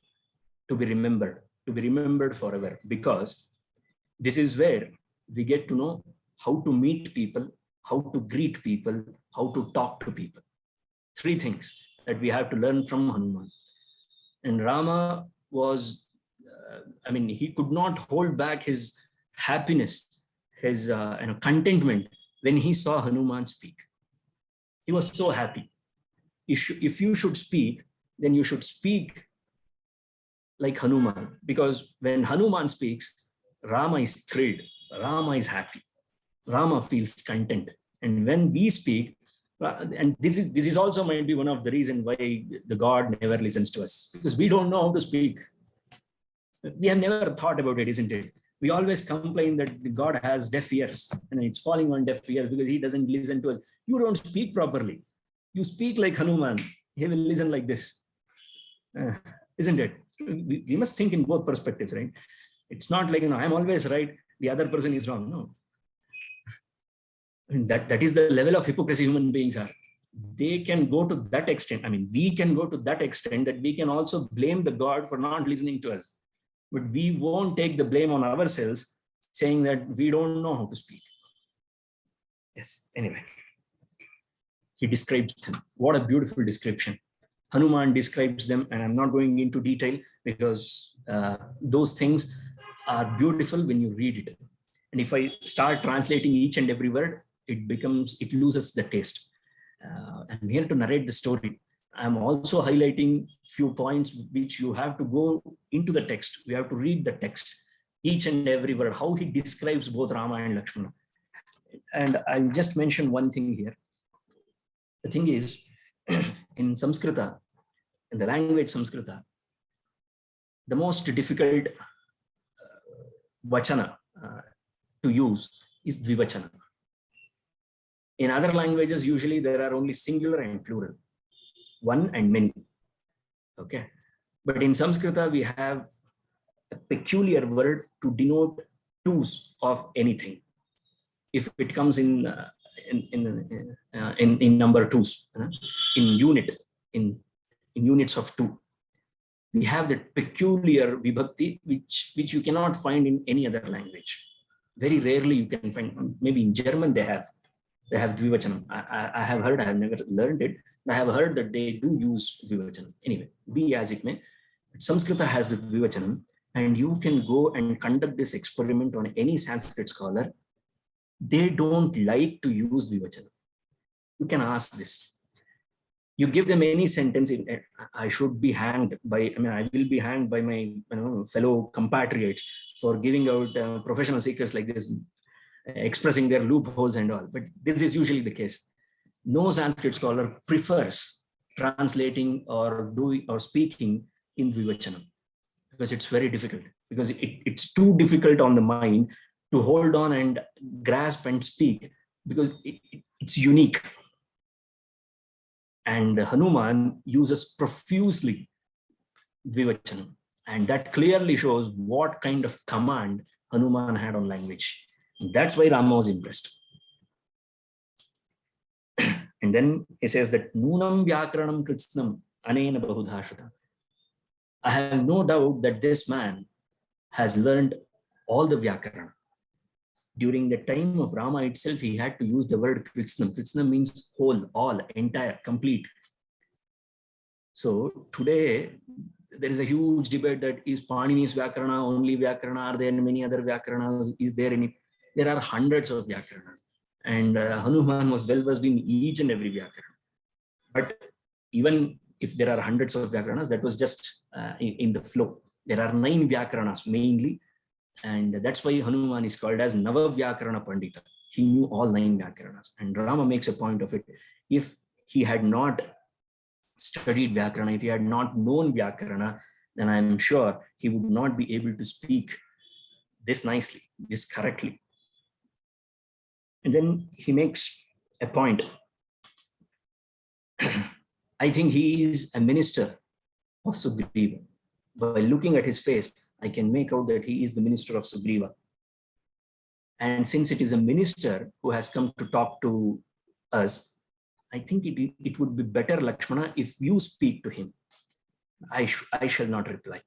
to be remembered forever, because this is where we get to know how to meet people, how to greet people, how to talk to people. 3 things that we have to learn from Hanuman. And Rama was, he could not hold back his happiness, his contentment when he saw Hanuman speak. He was so happy. If you should speak, then you should speak like Hanuman, because when Hanuman speaks, Rama is thrilled, Rama is happy, Rama feels content. And when we speak, and this is also might be one of the reasons why the God never listens to us, because we don't know how to speak. We have never thought about it, isn't it? We always complain that God has deaf ears and it's falling on deaf ears because he doesn't listen to us. You don't speak properly. You speak like Hanuman. He will listen like this. Isn't it? We must think in both perspectives, right? It's not like, I'm always right, the other person is wrong. No. That is the level of hypocrisy human beings are. They can go to that extent. We can go to that extent that we can also blame the God for not listening to us. But we won't take the blame on ourselves, saying that we don't know how to speak. Yes, anyway. He describes them. What a beautiful description. Hanuman describes them, and I'm not going into detail because those things are beautiful when you read it. And if I start translating each and every word, it loses the taste. I'm here to narrate the story. I'm also highlighting few points which you have to go into the text. We have to read the text, each and every word, how he describes both Rama and Lakshmana. And I'll just mention one thing here. The thing is, in Samskrita, in the language Samskrita, the most difficult vachana to use is dvivachana. In other languages, usually there are only singular and plural, one and many. Okay, but in Samskrita we have a peculiar word to denote twos of anything. If it comes in number twos, in units of 2, we have that peculiar vibhakti which you cannot find in any other language. Very rarely you can find. Maybe in German they have dvivachanam. I have heard, I have never learned it, but I have heard that they do use dvivachanam. Anyway, be as it may, Samskrita has the dvivachanam, and you can go and conduct this experiment on any Sanskrit scholar. They don't like to use dvivachanam. You can ask this. You give them any sentence, I should be hanged by, I will be hanged by my fellow compatriots for giving out professional secrets like this, expressing their loopholes and all. But this is usually the case. No Sanskrit scholar prefers translating or doing or speaking in dvivachanam, because it's very difficult, because it's too difficult on the mind to hold on and grasp and speak, because it's unique. And Hanuman uses profusely dvivachanam, and that clearly shows what kind of command Hanuman had on language. That's why Rama was impressed. And then he says that Nunam Vyakaranam Kritsnam Anena Bahudhashrata. I have no doubt that this man has learned all the Vyakarana. During the time of Rama itself, he had to use the word Kritsnam. Kritsnam means whole, all, entire, complete. So today, there is a huge debate that is Panini's Vyakarana only Vyakarana? Are there many other Vyakaranas? Is there any? There are hundreds of Vyakaranas. And Hanuman was well versed in each and every Vyakarana. But even if there are hundreds of Vyakaranas, that was just in the flow. There are 9 Vyakaranas mainly. And that's why Hanuman is called as Nava Vyakarana Pandita. He knew all 9 Vyakaranas. And Rama makes a point of it. If he had not studied Vyakarana, if he had not known Vyakarana, then I'm sure he would not be able to speak this nicely, this correctly. And then he makes a point. I think he is a minister of Sugriva. By looking at his face, I can make out that he is the minister of Sugriva. And since it is a minister who has come to talk to us, I think it would be better, Lakshmana, if you speak to him. I shall not reply.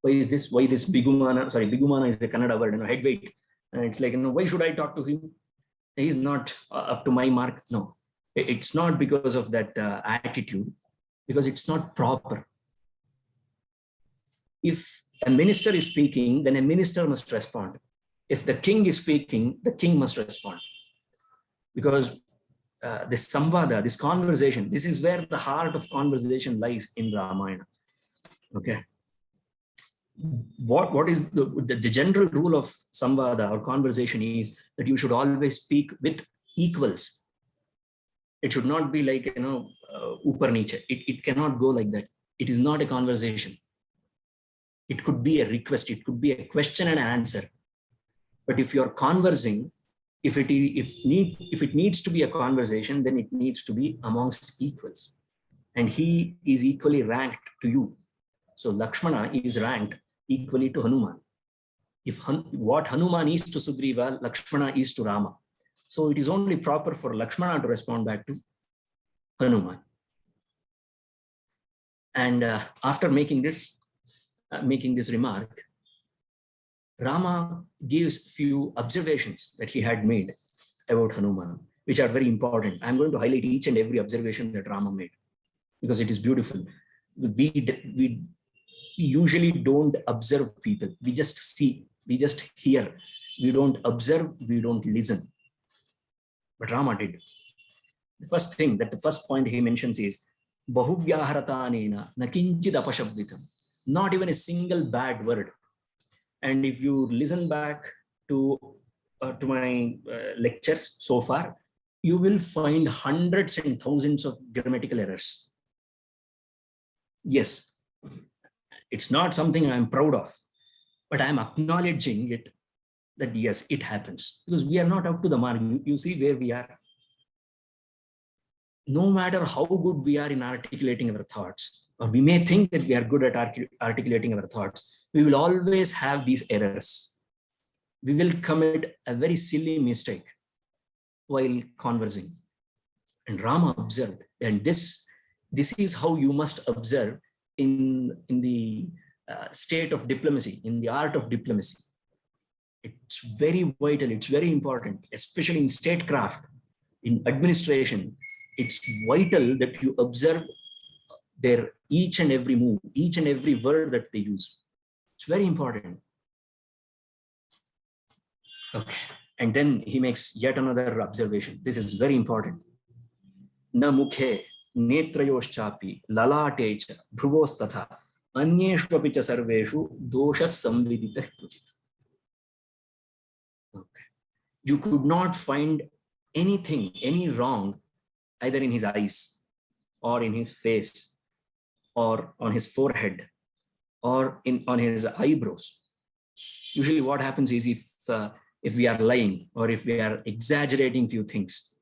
Why is this? Why this bigumana? Sorry, bigumana is the Kannada word, head weight. And it's like, why should I talk to him? He's not up to my mark. No, it's not because of that attitude, because it's not proper. If a minister is speaking, then a minister must respond. If the king is speaking, the king must respond. Because this samvada, this conversation, this is where the heart of conversation lies in Ramayana. Okay. What is the general rule of samvada or conversation is that you should always speak with equals. It should not be like, upar niche. It cannot go like that. It is not a conversation. It could be a request. It could be a question and answer. But if you're conversing, if it needs to be a conversation, then it needs to be amongst equals. And he is equally ranked to you. So Lakshmana is ranked equally to Hanuman. What Hanuman is to Sugriva, Lakshmana is to Rama. So it is only proper for Lakshmana to respond back to Hanuman. And after making this remark, Rama gives few observations that he had made about Hanuman, which are very important. I'm going to highlight each and every observation that Rama made because it is beautiful. We usually don't observe people. We just see, we just hear. We don't observe, we don't listen. But Rama did. The first point he mentions is Bahuvyaharathanena nakinchid apashabditam. Not even a single bad word. And if you listen back to my lectures so far, you will find hundreds and thousands of grammatical errors. Yes, it's not something I'm proud of, but I'm acknowledging it, that yes, it happens, because we are not up to the mark. You see where we are. No matter how good we are in articulating our thoughts, or we may think that we are good at articulating our thoughts, we will always have these errors. We will commit a very silly mistake while conversing. And Rama observed, and this is how you must observe in the state of diplomacy, in the art of diplomacy. It's very vital, it's very important, especially in statecraft, in administration. It's vital that you observe their each and every move, each and every word that they use. It's very important. Okay. And then he makes yet another observation. This is very important. Na mukhe netrayoschapi lalatecha bhruvostatha anyeshvapi cha sarveshu dosha samviditah kuchit. Okay. You could not find anything, any wrong, either in his eyes or in his face or on his forehead or on his eyebrows. Usually what happens is if we are lying or if we are exaggerating few things,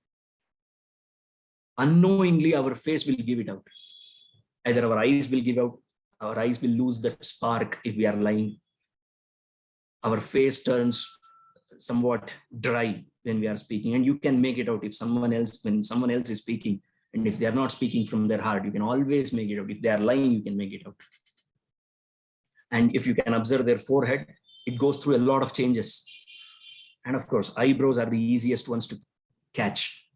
unknowingly our face will give it out. Either our eyes will give out, our eyes will lose that spark if we are lying. Our face turns somewhat dry when we are speaking, and you can make it out when someone else is speaking, and if they are not speaking from their heart, you can always make it out. If they are lying, you can make it out. And if you can observe their forehead, it goes through a lot of changes. And of course, eyebrows are the easiest ones to catch.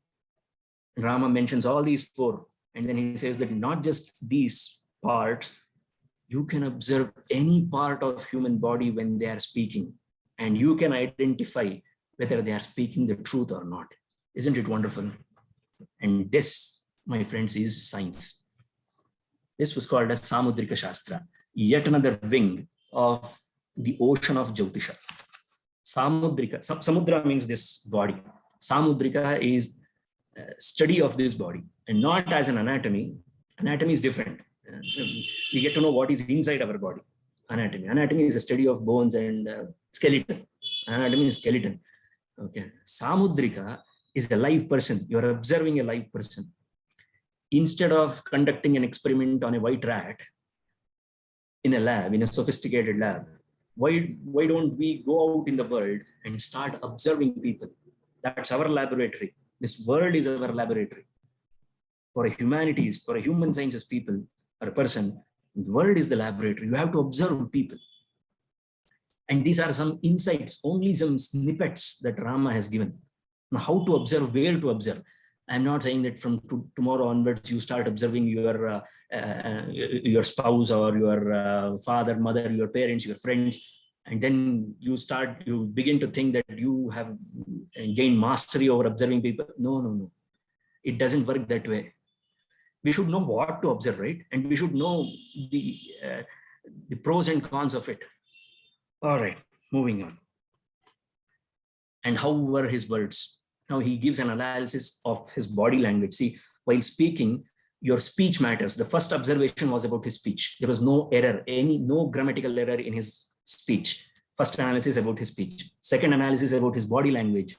Rama mentions all these four, and then he says that not just these parts, you can observe any part of human body when they are speaking, and you can identify whether they are speaking the truth or not. Isn't it wonderful? And this, my friends, is science. This was called as Samudrika Shastra, yet another wing of the ocean of Jyotisha. Samudrika, Samudra means this body. Samudrika is study of this body, and not as an anatomy. Anatomy is different. We get to know what is inside our body. Anatomy is a study of bones and skeleton. Anatomy is skeleton. Okay. Samudrika is a live person. You are observing a live person. Instead of conducting an experiment on a white rat in a lab, in a sophisticated lab, why don't we go out in the world and start observing people? That's our laboratory. This world is our laboratory. For humanities, for a human sciences people or a person, the world is the laboratory. You have to observe people. And these are some insights, only some snippets that Rama has given. Now, how to observe, where to observe. I'm not saying that from tomorrow onwards you start observing your spouse or your father, mother, your parents, your friends, and then you begin to think that you have gained mastery over observing people. No. It doesn't work that way. We should know what to observe, right? And we should know the pros and cons of it. All right, moving on. And how were his words? Now he gives an analysis of his body language. See, while speaking, your speech matters. The first observation was about his speech. There was no error, no grammatical error in his speech. First analysis about his speech. Second analysis about his body language.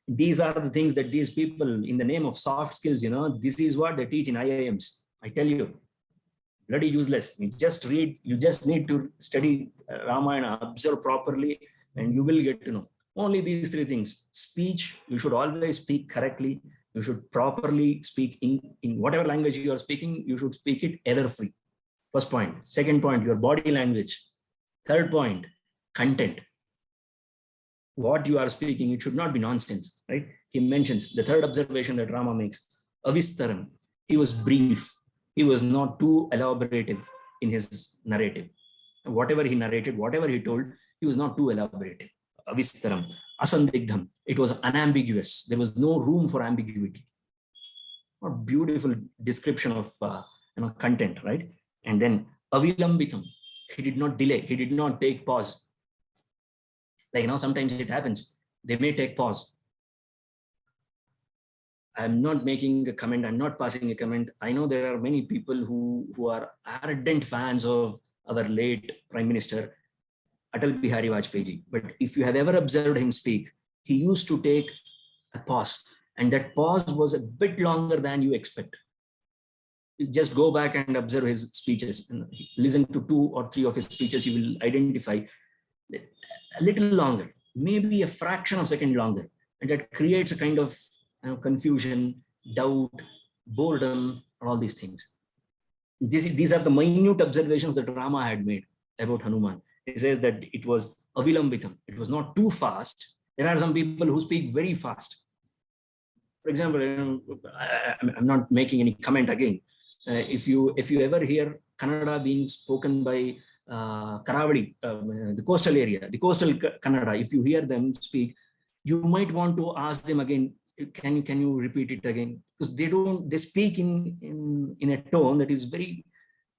These are the things that these people, in the name of soft skills, this is what they teach in IIMs. I tell you, bloody useless. You just read, you just need to study Ramayana, observe properly, and you will get to know. Only these three things. Speech, you should always speak correctly. You should properly speak in whatever language you are speaking, you should speak it error-free. First point. Second point, your body language. Third point, content. What you are speaking, it should not be nonsense, right? He mentions the third observation that Rama makes, avistaram. He was brief. He was not too elaborative in his narrative. Whatever he narrated, whatever he told, he was not too elaborative. Avistaram, asandigdham. It was unambiguous. There was no room for ambiguity. What beautiful description of content, right? And then avilambitam. He did not delay. He did not take pause. Like sometimes it happens. They may take pause. I'm not making a comment. I'm not passing a comment. I know there are many people who are ardent fans of our late Prime Minister, Atal Bihari Vajpayee. But if you have ever observed him speak, he used to take a pause. And that pause was a bit longer than you expect. You just go back and observe his speeches. And listen to 2 or 3 of his speeches, you will identify a little longer, maybe a fraction of a second longer. And that creates a kind of confusion, doubt, boredom, all these things. These are the minute observations that Rama had made about Hanuman. He says that it was avilambitam. It was not too fast. There are some people who speak very fast. For example, I'm not making any comment again. If you ever hear Kannada being spoken by Karavali, the coastal area, the coastal Kannada, if you hear them speak, you might want to ask them again, can you repeat it again? Because they speak in a tone that is very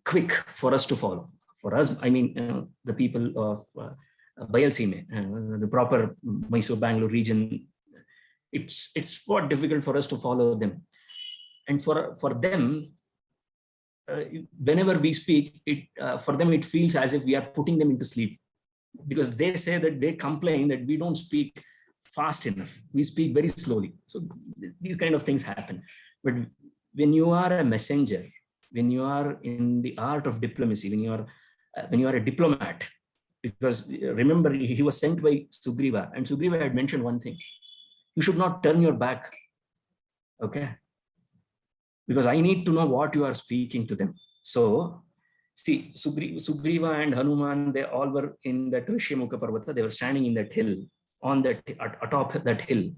quick for us to follow. For us, I mean, the people of Bayalseeme, the proper Mysore, Bangalore region, it's quite difficult for us to follow them. And for them, whenever we speak, for them it feels as if we are putting them into sleep, because they say that they complain that we don't speak fast enough. We speak very slowly. So these kind of things happen. But when you are a messenger, when you are in the art of diplomacy, when you are a diplomat, because remember he was sent by Sugriva, and Sugriva had mentioned one thing: you should not turn your back. Okay. Because I need to know what you are speaking to them. So, see, Sugriva and Hanuman, they all were in that Rishyamukha Parvata. They were standing in that hill, atop that hill.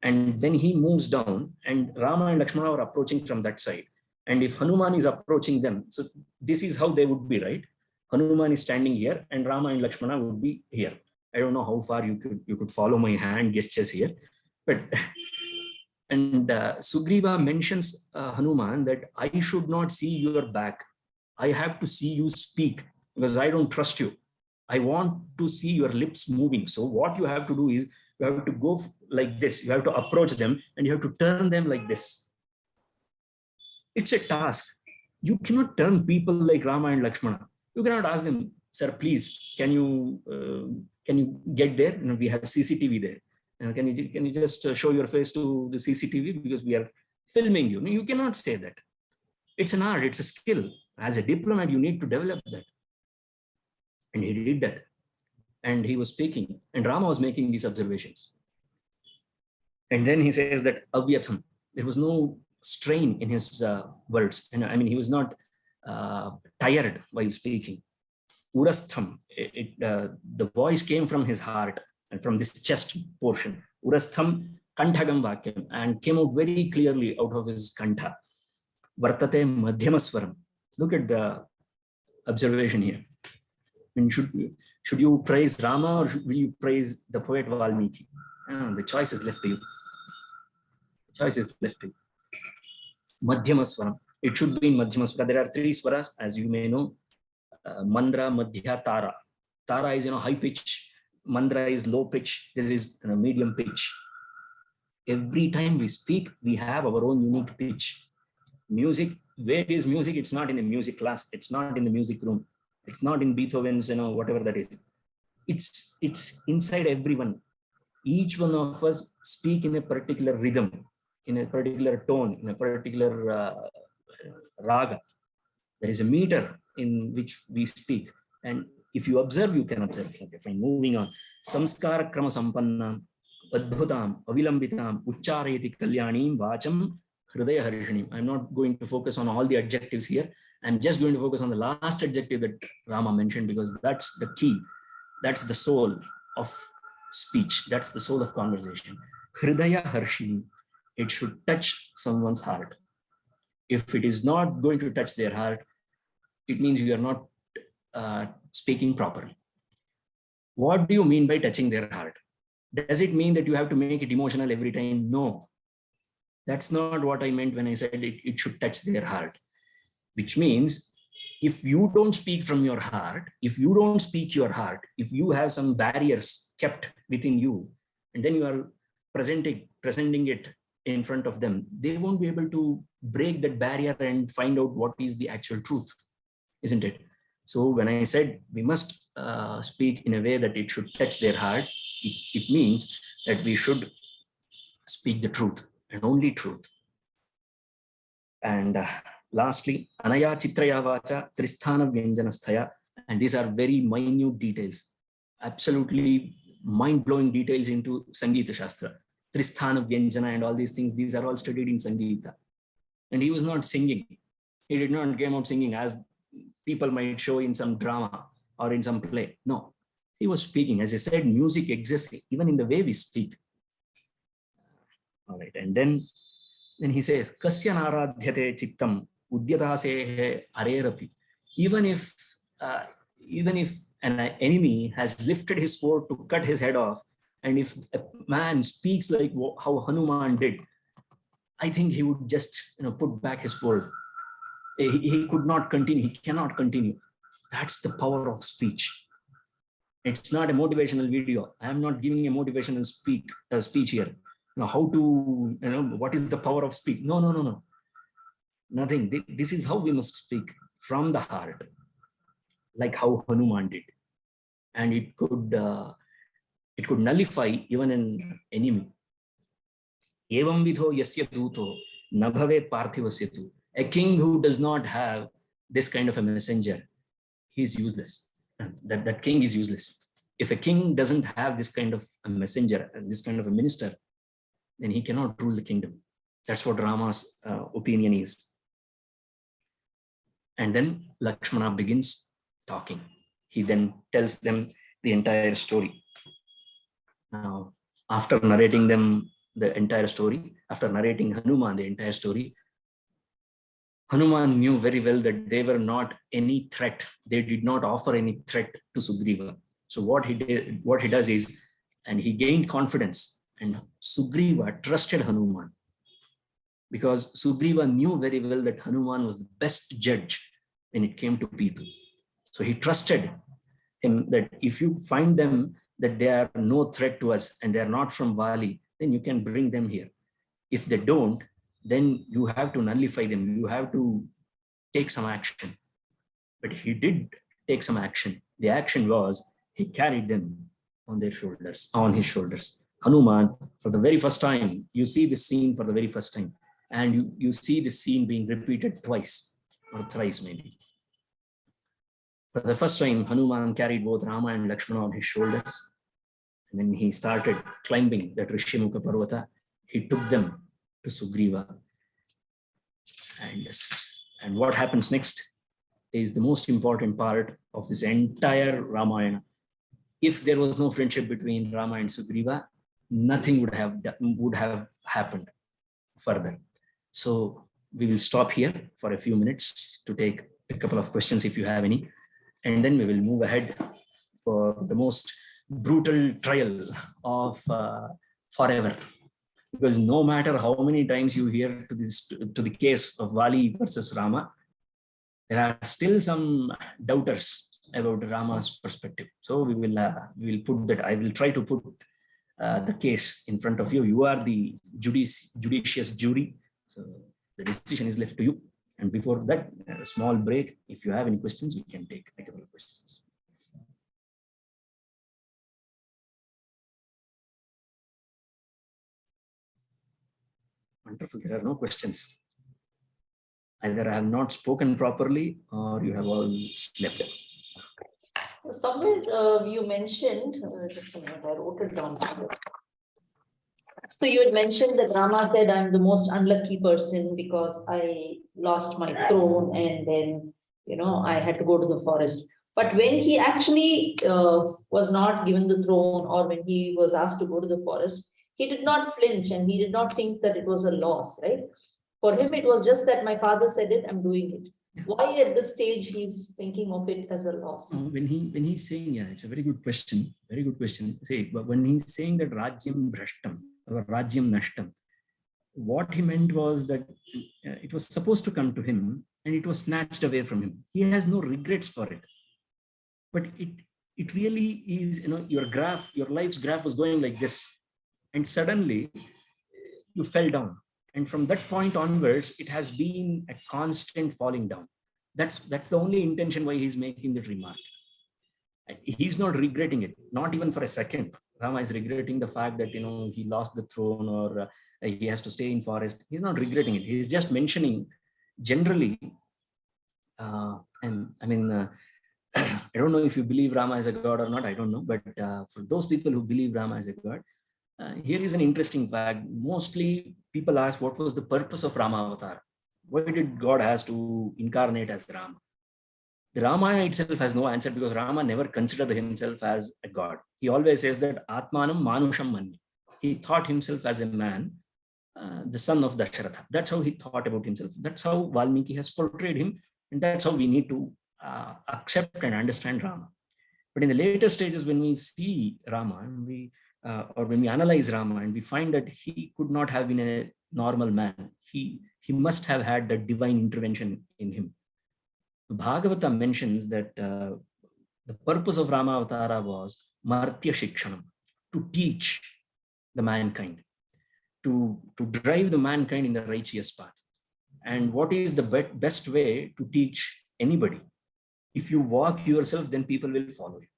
And when he moves down, and Rama and Lakshmana are approaching from that side. And if Hanuman is approaching them, so this is how they would be, right? Hanuman is standing here, and Rama and Lakshmana would be here. I don't know how far you could follow my hand gestures here, but. And Sugriva mentions Hanuman that I should not see your back. I have to see you speak, because I don't trust you. I want to see your lips moving. So what you have to do is you have to go like this. You have to approach them and you have to turn them like this. It's a task. You cannot turn people like Rama and Lakshmana. You cannot ask them, sir, please, can you get there? We have CCTV there. Can you just show your face to the CCTV, because we are filming you? No, you cannot say that. It's an art, it's a skill. As a diplomat, you need to develop that. And he did that. And he was speaking, and Rama was making these observations. And then he says that avyatham, there was no strain in his words. And I mean, he was not tired while speaking. Urastham, the voice came from his heart and from this chest portion. Urastham Kanthagam Vakyam, and came out very clearly out of his Kantha. Vartate Madhyamaswaram. Look at the observation here. I mean, should you praise Rama or will you praise the poet Valmiki? The choice is left to you. The choice is left to you. Madhyamaswaram. It should be in Madhyamaswara. There are 3 swaras, as you may know. Mandra, Madhya, Tara. Tara is high pitch. Mandra is low pitch. This is medium pitch. Every time we speak, we have our own unique pitch. Music, where is music? It's not in a music class. It's not in the music room. It's not in Beethoven's, whatever that is. It's inside everyone. Each one of us speak in a particular rhythm, in a particular tone, in a particular raga. There is a meter in which we speak. And if you observe, you can observe. Okay, fine, moving on. Samskara krama sampanna, adbhutam, avilambitam, ucharayati kalyanim, vacham, hridaya harishinim. I'm not going to focus on all the adjectives here. I'm just going to focus on the last adjective that Rama mentioned, because that's the key. That's the soul of speech. That's the soul of conversation. Hridaya harishinim. It should touch someone's heart. If it is not going to touch their heart, it means you are not speaking properly. What do you mean by touching their heart? Does it mean that you have to make it emotional every time? No, that's not what I meant when I said it should touch their heart. Which means if you don't speak from your heart, if you don't speak your heart, if you have some barriers kept within you, and then you are presenting it in front of them, they won't be able to break that barrier and find out what is the actual truth, isn't it? So when I said we must speak in a way that it should touch their heart, it means that we should speak the truth and only truth. And lastly, Anaya Chitraya Vacha Tristhana Vyanjanasthaya, and these are very minute details, absolutely mind-blowing details into Sangeeta Shastra. Tristhana Vyanjana and all these things, these are all studied in Sangeeta. And he was not singing. He did not come out singing as people might show in some drama or in some play. No, he was speaking. As I said, music exists even in the way we speak. All right, and then he says, Kasya naradhyate chittam udyatasehe arerapi. Even if an enemy has lifted his sword to cut his head off, and if a man speaks like how Hanuman did, I think he would just put back his sword. He could not continue. He cannot continue. That's the power of speech. It's not a motivational video. I am not giving a motivational speech here. How to, what is the power of speech? No. Nothing. This is how we must speak, from the heart, like how Hanuman did. And it could nullify even an enemy. Evam vidho yasya duto na bhavet parthivasya tu. A king who does not have this kind of a messenger, he is useless. That king is useless. If a king doesn't have this kind of a messenger, this kind of a minister, then he cannot rule the kingdom. That's what Rama's opinion is. And then Lakshmana begins talking. He then tells them the entire story. Now, after narrating them the entire story, after narrating Hanuman the entire story, Hanuman knew very well that they were not any threat. They did not offer any threat to Sugriva. So what he does is, and he gained confidence, and Sugriva trusted Hanuman, because Sugriva knew very well that Hanuman was the best judge when it came to people. So he trusted him that if you find them that they are no threat to us and they are not from Vālī, then you can bring them here. If they don't, then you have to nullify them. You have to take some action. But he did take some action. The action was he carried them on his shoulders. Hanuman, for the very first time, you see this scene for the very first time. And you see this scene being repeated twice or thrice maybe. For the first time, Hanuman carried both Rama and Lakshmana on his shoulders. And then he started climbing that Rishyamukha Parvata. He took them to Sugriva. And what happens next? is the most important part of this entire Ramayana. If there was no friendship between Rama and Sugriva, nothing would have happened further. So we will stop here for a few minutes to take a couple of questions if you have any, and then we will move ahead for the most brutal trial of forever. Because no matter how many times you hear to the case of Vālī versus Rama, there are still some doubters about Rama's perspective. So we will put that. I will try to put the case in front of you. You are the judicious jury. So the decision is left to you. And before that, a small break. If you have any questions, we can take a couple of questions. Wonderful. There are no questions. Either I have not spoken properly or you have all slept. Somewhere you mentioned, just a minute, I wrote it down. So you had mentioned that Rama said, I'm the most unlucky person because I lost my throne and then, I had to go to the forest. But when he actually was not given the throne, or when he was asked to go to the forest, he did not flinch and he did not think that it was a loss, right? For him, it was just that my father said it, I'm doing it. Why at this stage he's thinking of it as a loss? When he's saying, yeah, it's a very good question. Very good question. See, but when he's saying that Rajyam Bhrashtam or Rajyam Nashtam, what he meant was that it was supposed to come to him and it was snatched away from him. He has no regrets for it. But it really is, your life's graph was going like this, and suddenly you fell down. And from that point onwards, it has been a constant falling down. That's the only intention why he's making that remark. He's not regretting it, not even for a second. Rama is regretting the fact that, he lost the throne or he has to stay in forest. He's not regretting it. He's just mentioning generally, I don't know if you believe Rama is a god or not, I don't know. But for those people who believe Rama is a god, here is an interesting fact. Mostly people ask, what was the purpose of Rama avatar? Why did God has to incarnate as Rama? The Ramayana itself has no answer because Rama never considered himself as a god. He always says that Atmanam Manusham Mani. He thought himself as a man, the son of Daśaratha. That's how he thought about himself. That's how Valmiki has portrayed him. And that's how we need to accept and understand Rama. But in the later stages, when we see Rama, and or when we analyze Rama and we find that he could not have been a normal man, he must have had the divine intervention in him. Bhagavata mentions that the purpose of Rama Avatara was Martya Shikshanam, to teach the mankind, to drive the mankind in the righteous path. And what is the best way to teach anybody? If you walk yourself, then people will follow you.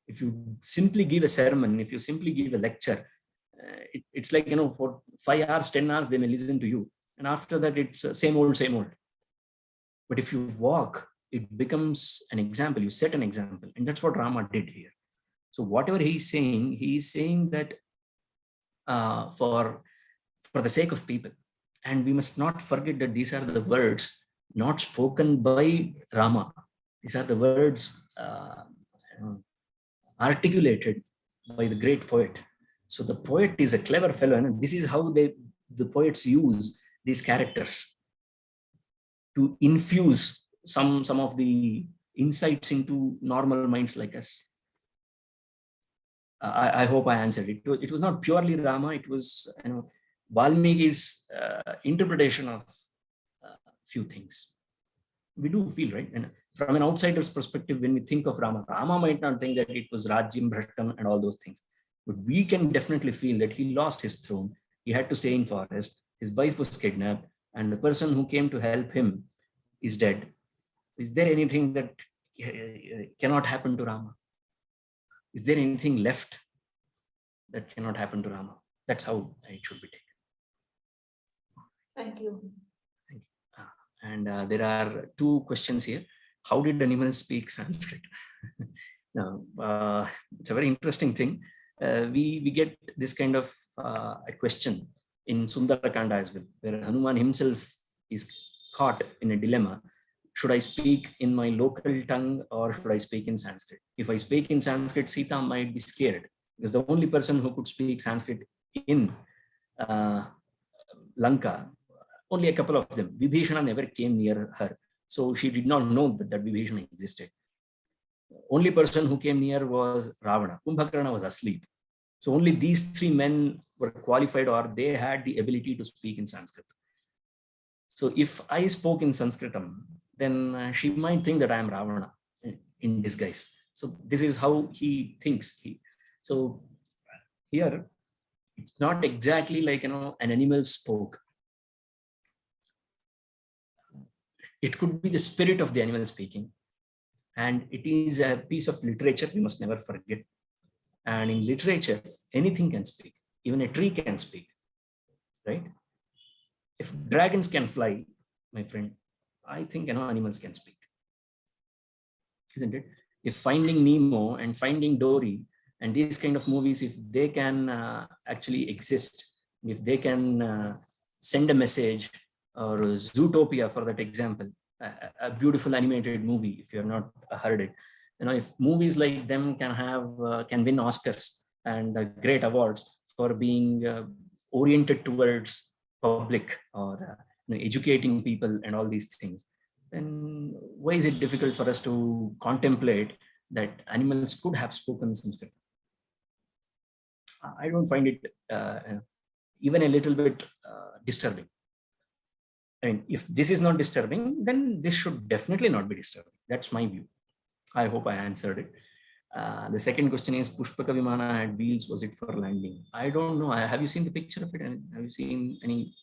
If you simply give a sermon, if you simply give a lecture, it's like, for 5 hours, 10 hours, they may listen to you. And after that, it's same old, same old. But if you walk, it becomes an example. You set an example. And that's what Rama did here. So whatever he's saying that for the sake of people. And we must not forget that these are the words not spoken by Rama. These are the words articulated by the great poet. So the poet is a clever fellow, and this is how the poets use these characters to infuse some of the insights into normal minds like us. I hope I answered it. It was not purely Rama. It was Valmiki's interpretation of few things. We do feel, right? And from an outsider's perspective, when we think of Rama, Rama might not think that it was Rajyam Bhrashtam and all those things. But we can definitely feel that he lost his throne. He had to stay in forest. His wife was kidnapped, and the person who came to help him is dead. Is there anything that cannot happen to Rama? Is there anything left that cannot happen to Rama? That's how it should be taken. Thank you. Thank you. And there are 2 questions here. How did animals speak Sanskrit? Now, it's a very interesting thing. We get this kind of a question in Sundarakanda as well, where Hanuman himself is caught in a dilemma. should I speak in my local tongue or should I speak in Sanskrit? If I speak in Sanskrit, Sita might be scared because the only person who could speak Sanskrit in Lanka, only a couple of them. Vibhishana never came near her. So she did not know that Vibhishana existed. Only person who came near was Ravana. Kumbhakarna was asleep. So only these three men were qualified, or they had the ability to speak in Sanskrit. So if I spoke in Sanskritam, then she might think that I am Ravana in disguise. So this is how he thinks. So here, it's not exactly like, an animal spoke. It could be the spirit of the animal speaking. And it is a piece of literature we must never forget. And in literature, anything can speak. Even a tree can speak, right? If dragons can fly, my friend, I think animals can speak, isn't it? If Finding Nemo and Finding Dory and these kind of movies, if they can actually exist, if they can send a message, or Zootopia for that example, a beautiful animated movie, if you have not heard it, if movies like them can win Oscars and great awards for being oriented towards public or educating people and all these things, then why is it difficult for us to contemplate that animals could have spoken Sanskrit? I don't find it even a little bit disturbing. I mean, if this is not disturbing, then this should definitely not be disturbing. That's my view. I hope I answered it. The second question is, Pushpaka Vimana had wheels, was it for landing? I don't know. Have you seen the picture of it? Have you seen any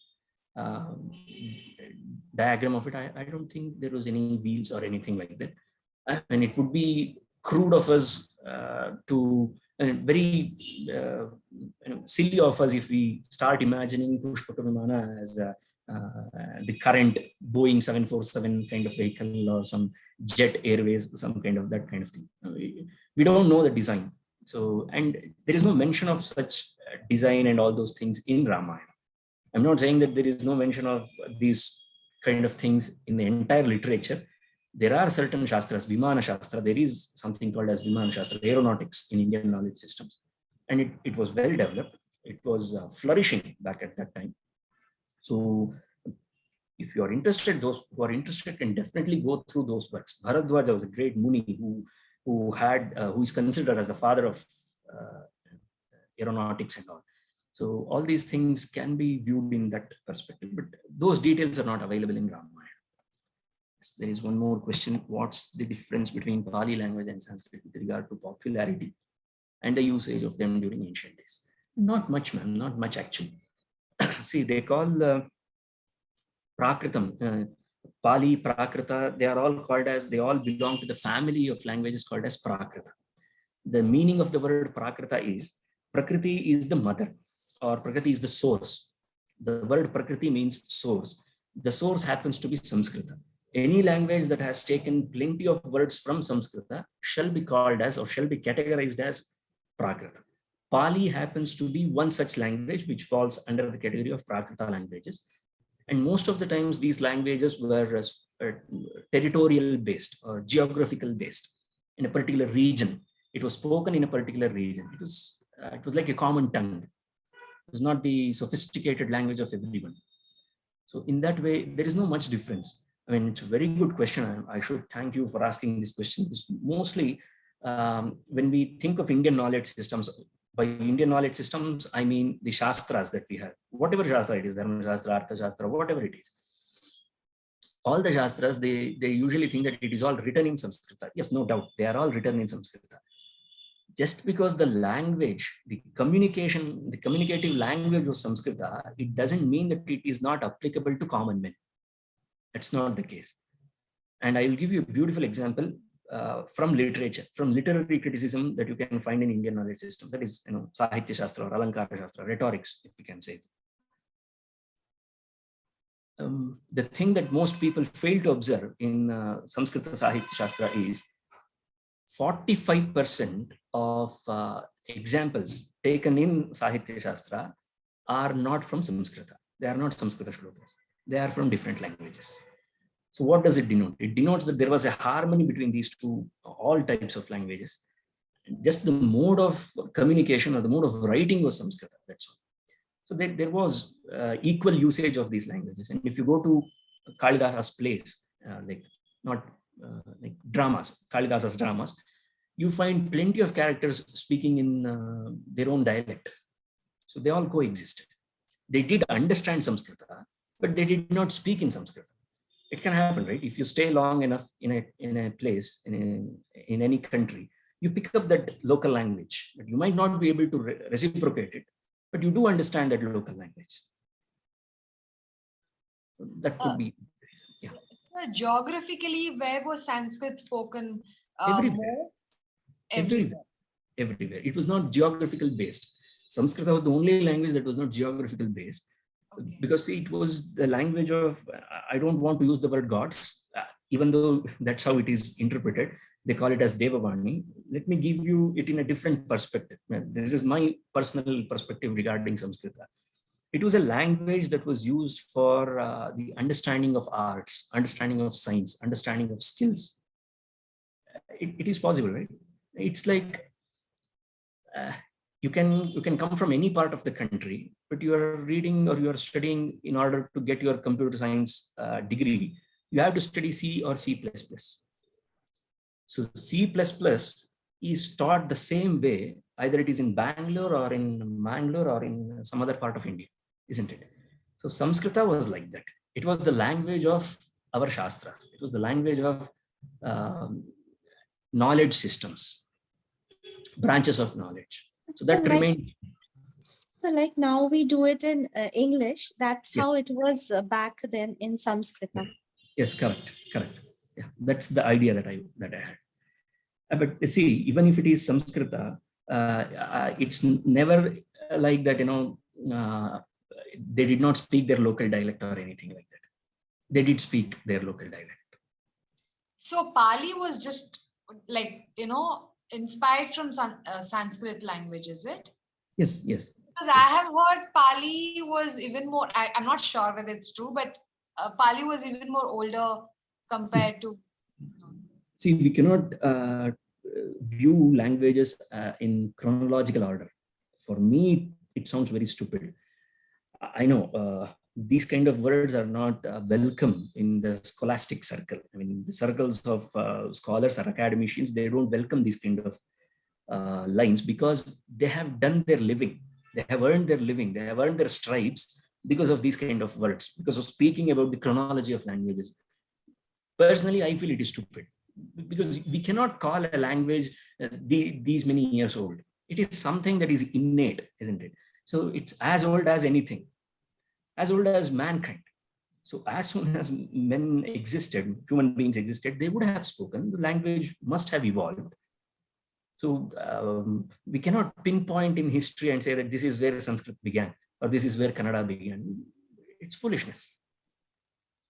diagram of it? I don't think there was any wheels or anything like that. And it would be crude of us very silly of us if we start imagining Pushpaka Vimana as the current Boeing 747 kind of vehicle or some jet airways, some kind of that kind of thing. We don't know the design. So, and there is no mention of such design and all those things in Ramayana. I'm not saying that there is no mention of these kind of things in the entire literature. There are certain Shastras, Vimana Shastra, there is something called as Vimana Shastra, aeronautics in Indian knowledge systems. And it was well developed. It was flourishing back at that time. So if you are interested, those who are interested can definitely go through those works. Bharadwaja was a great Muni who is considered as the father of aeronautics and all. So all these things can be viewed in that perspective, but those details are not available in Ramayana. There is one more question. What's the difference between Pali language and Sanskrit with regard to popularity and the usage of them during ancient days? Not much, ma'am, not much actually. See, they call Prakritam, Pali, Prakrita, they all belong to the family of languages called as Prakrita. The meaning of the word Prakrita is, Prakriti is the mother, or Prakriti is the source. The word Prakriti means source. The source happens to be Samskrita. Any language that has taken plenty of words from Samskrita shall be called as, or shall be categorized as, Prakrita. Pali happens to be one such language which falls under the category of Prakrita languages. And most of the times these languages were territorial based or geographical based in a particular region. It was spoken in a particular region. It was like a common tongue. It was not the sophisticated language of everyone. So in that way, there is no much difference. I mean, it's a very good question. I should thank you for asking this question, because mostly when we think of Indian knowledge systems, by Indian knowledge systems, I mean the Shastras that we have, whatever Shastra it is, Dharma Shastra, Artha Shastra, whatever it is. All the Shastras, they usually think that it is all written in Samskrita. Yes, no doubt, they are all written in Samskrita. Just because the language, the communicative language was Samskrita, it doesn't mean that it is not applicable to common men. That's not the case. And I will give you a beautiful example from literature, from literary criticism that you can find in Indian knowledge system. That is, Sahitya Shastra or Alankara Shastra, rhetorics, if we can say. The thing that most people fail to observe in Samskrita Sahitya Shastra is 45% of examples taken in Sahitya Shastra are not from Samskrita. They are not Samskrita shlokas. They are from different languages. So what does it denote? It denotes that there was a harmony between these two, all types of languages. Just the mode of communication or the mode of writing was Sanskrit. That's all. So there was equal usage of these languages. And if you go to Kalidasa's plays, like dramas, Kalidasa's dramas, you find plenty of characters speaking in their own dialect. So they all coexisted. They did understand Sanskrit, but they did not speak in Sanskrit. It can happen, right? If you stay long enough in a place, in any country, you pick up that local language, but you might not be able to reciprocate it, but you do understand that local language. That could be, yeah. So geographically, where was Sanskrit spoken Everywhere. more? Everywhere. It was not geographical based. Sanskrit was the only language that was not geographical based. Okay. Because see, it was the language of, I don't want to use the word gods, even though that's how it is interpreted. They call it as Devavani. Let me give you it in a different perspective. This is my personal perspective regarding Sanskrit. It was a language that was used for the understanding of arts, understanding of science, understanding of skills. It is possible, right? It's like you can come from any part of the country, but you are reading or you are studying in order to get your computer science degree. You have to study C or C++. So C++ is taught the same way, either it is in Bangalore or in Mangalore or in some other part of India, isn't it? So Samskrita was like that. It was the language of our Shastras. It was the language of knowledge systems, branches of knowledge. So that remained. So like now we do it in English. That's how it was back then in Samskrita. Yes, correct. Yeah, that's the idea that I had. But see, even if it is Samskrita, it's never like that. They did not speak their local dialect or anything like that. They did speak their local dialect. So Pali was just like inspired from Sanskrit language, is it? Yes. Because I have heard Pali was even more. I'm not sure whether it's true, but Pali was even more older compared to. See, we cannot view languages in chronological order. For me, it sounds very stupid. I know these kind of words are not welcome in the scholastic circle. I mean, the circles of scholars or academicians, they don't welcome these kind of lines because they have done their living. They have earned their living. They have earned their stripes because of these kind of words, because of speaking about the chronology of languages. Personally, I feel it is stupid because we cannot call a language these many years old. It is something that is innate, isn't it? So it's as old as anything, as old as mankind. So as soon as men existed, human beings existed, they would have spoken. The language must have evolved. So we cannot pinpoint in history and say that this is where Sanskrit began or this is where Kannada began. It's foolishness.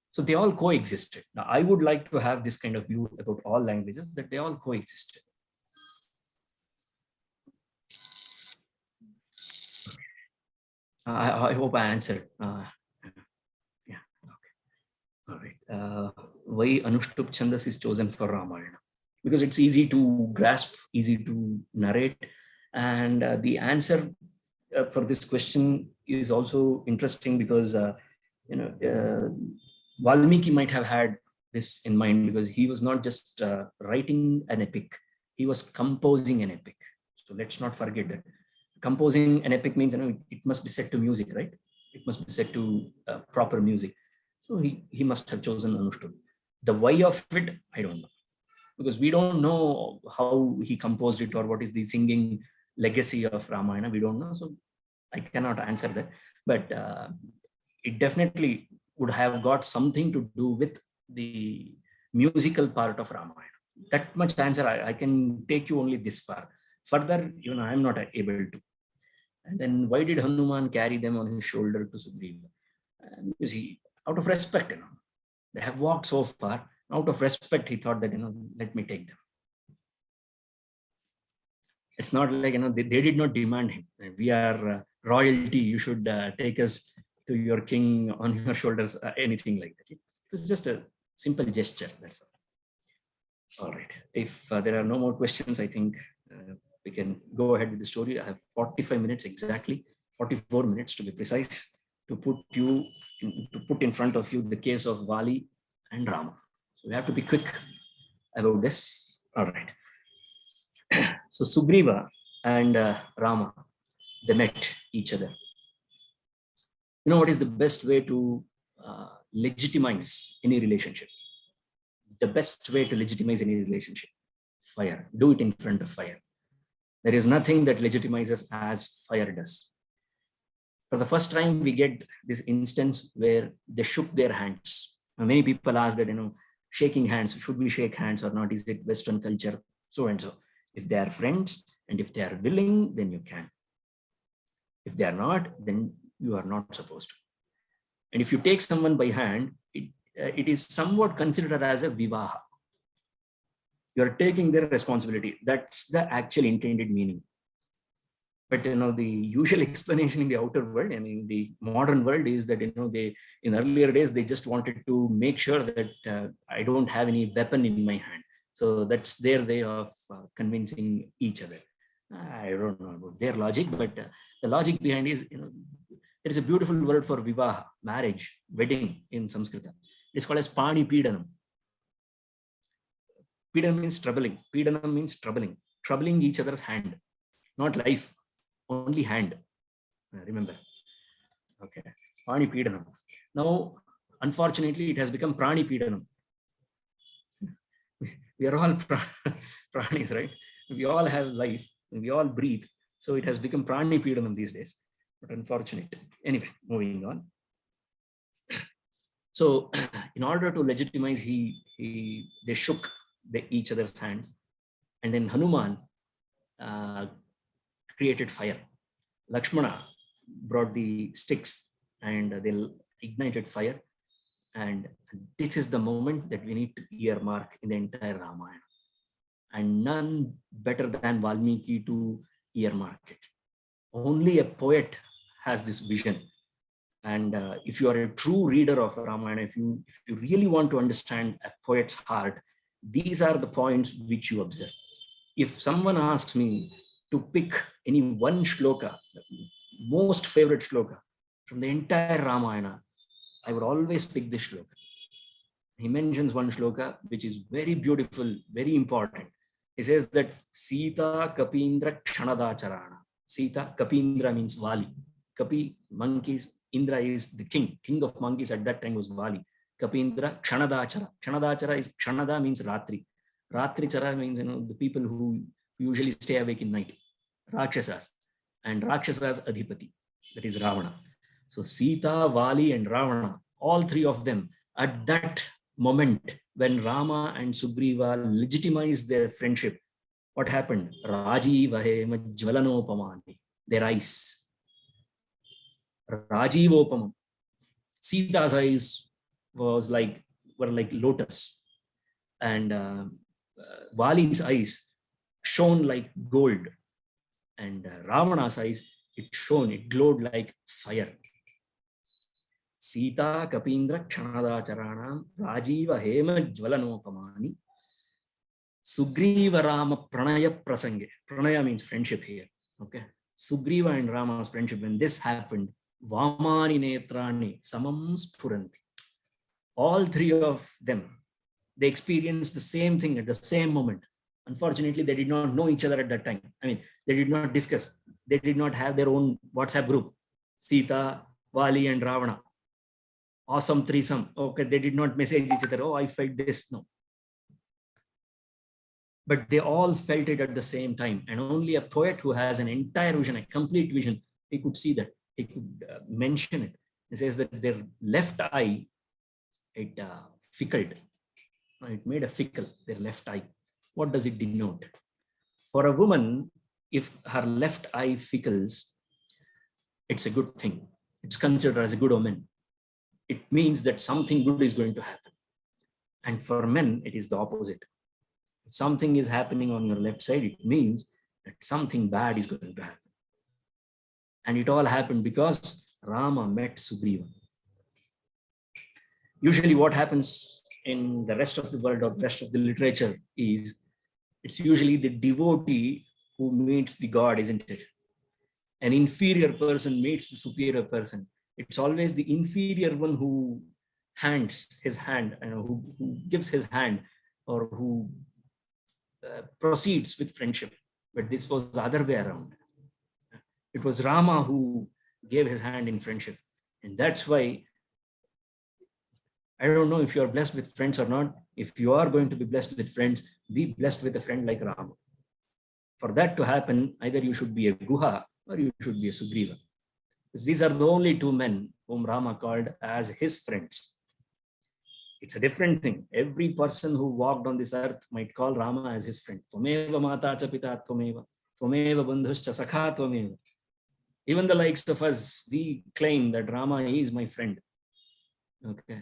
So they all coexisted. Now, I would like to have this kind of view about all languages, that they all coexisted. I hope I answered. Yeah, okay. All right. Why Anushtup Chandas is chosen for Ramayana? Because it's easy to grasp, easy to narrate. And the answer for this question is also interesting because, Valmiki might have had this in mind because he was not just writing an epic, he was composing an epic. So let's not forget that. Composing an epic means it must be set to music, right? It must be set to proper music. So he must have chosen Anushtup. The why of it, I don't know. Because we don't know how he composed it or what is the singing legacy of Ramayana. We don't know. So I cannot answer that. But it definitely would have got something to do with the musical part of Ramayana. That much answer I can take you only this far. Further, I'm not able to. And then why did Hanuman carry them on his shoulder to Sugriva? Because out of respect, they have walked so far. Out of respect, he thought that, let me take them. It's not like, they did not demand him. We are royalty. You should take us to your king on your shoulders, anything like that. It was just a Simple gesture, that's all. All right. If there are no more questions, I think we can go ahead with the story. I have 45 minutes exactly, 44 minutes to be precise, to put in front of you the case of Vālī and Rama. So we have to be quick about this. All right. So Sugriva and Rama, they met each other. You know what is the best way to legitimize any relationship? The best way to legitimize any relationship? Fire. Do it in front of fire. There is nothing that legitimizes as fire does. For the first time, we get this instance where they shook their hands. Now, many people ask that, shaking hands, should we shake hands or not? Is it Western culture? So and so. If they are friends and if they are willing, then you can. If they are not, then you are not supposed to. And if you take someone by hand, it is somewhat considered as a vivaha. You are taking their responsibility. That's the actual intended meaning. But the usual explanation in the outer world, the modern world, is that they, in earlier days, they just wanted to make sure that I don't have any weapon in my hand. So that's their way of convincing each other. I don't know about their logic, but the logic behind is, there is a beautiful word for vivaha, marriage, wedding in Sanskrit. It's called as pani pidanam. Pidanam means troubling. Pidanam means troubling each other's hand, not life, only hand. Remember. Okay. Pani pidanam. Now, unfortunately, it has become prani pidanam. We are all pranis, right? We all have life. We all breathe. So it has become prani pidanam these days. But unfortunate. Anyway, moving on. So in order to legitimize, they shook each other's hands. And then Hanuman created fire. Lakshmana brought the sticks and they ignited fire. And this is the moment that we need to earmark in the entire Ramayana. And none better than Valmiki to earmark it. Only a poet has this vision. And if you are a true reader of Ramayana, if you really want to understand a poet's heart, these are the points which you observe. If someone asks me to pick any one shloka, most favorite shloka from the entire Ramayana, I would always pick this shloka. He mentions one shloka which is very beautiful, very important. He says that Sita Kapindra Kshanadacharana. Sita, Kapindra means Vālī. Kapi, monkeys, Indra is the king of monkeys at that time was Vālī. Kapindra Kshanadachara. Kshanadachara is, Kshanada means Ratri. Ratri Chara means, the people who usually stay awake in night. Rakshasas. And Rakshasas Adhipati. That is Ravana. So Sita, Vālī and Ravana, all three of them, at that moment when Rama and Sugriva legitimized their friendship, what happened? Rajiva hema jvalanopamani. Their eyes. Rajivopamam. Sita's eyes were like lotus. And Vālī's eyes shone like gold. And Ravana's eyes, it glowed like fire. Sita Kapindra Kshanadacharanam Rajiva Hema Jvalanopamani Sugriva Rama Pranaya Prasange. Pranaya means friendship here. Okay. Sugriva and Rama's friendship, when this happened, Vamani Netrani Samam Spuranti. All three of them, they experienced the same thing at the same moment. Unfortunately, they did not know each other at that time. They did not discuss. They did not have their own WhatsApp group. Sita, Vālī and Ravana. Awesome threesome. Okay, they did not message each other. Oh, I felt this. No. But they all felt it at the same time. And only a poet who has an entire vision, a complete vision, he could see that. He could mention it. He says that their left eye, it fickled. It made a fickle, their left eye. What does it denote? For a woman, if her left eye fickles, it's a good thing. It's considered as a good omen. It means that something good is going to happen. And for men, it is the opposite. If something is happening on your left side, it means that something bad is going to happen. And it all happened because Rama met Sugriva. Usually what happens in the rest of the world or rest of the literature is, it's usually the devotee who meets the God, isn't it? An inferior person meets the superior person. It's always the inferior one who hands his hand, who gives his hand, or who proceeds with friendship. But this was the other way around. It was Rama who gave his hand in friendship. And that's why, I don't know if you're blessed with friends or not. If you are going to be blessed with friends, be blessed with a friend like Rama. For that to happen, either you should be a Guha or you should be a Sugriva. Because these are the only two men whom Rama called as his friends. It's a different thing. Every person who walked on this earth might call Rama as his friend. Tvameva mata cha pita tvameva, tvameva bandhuscha sakha tvameva. Even the likes of us, we claim that Rama is my friend. Okay.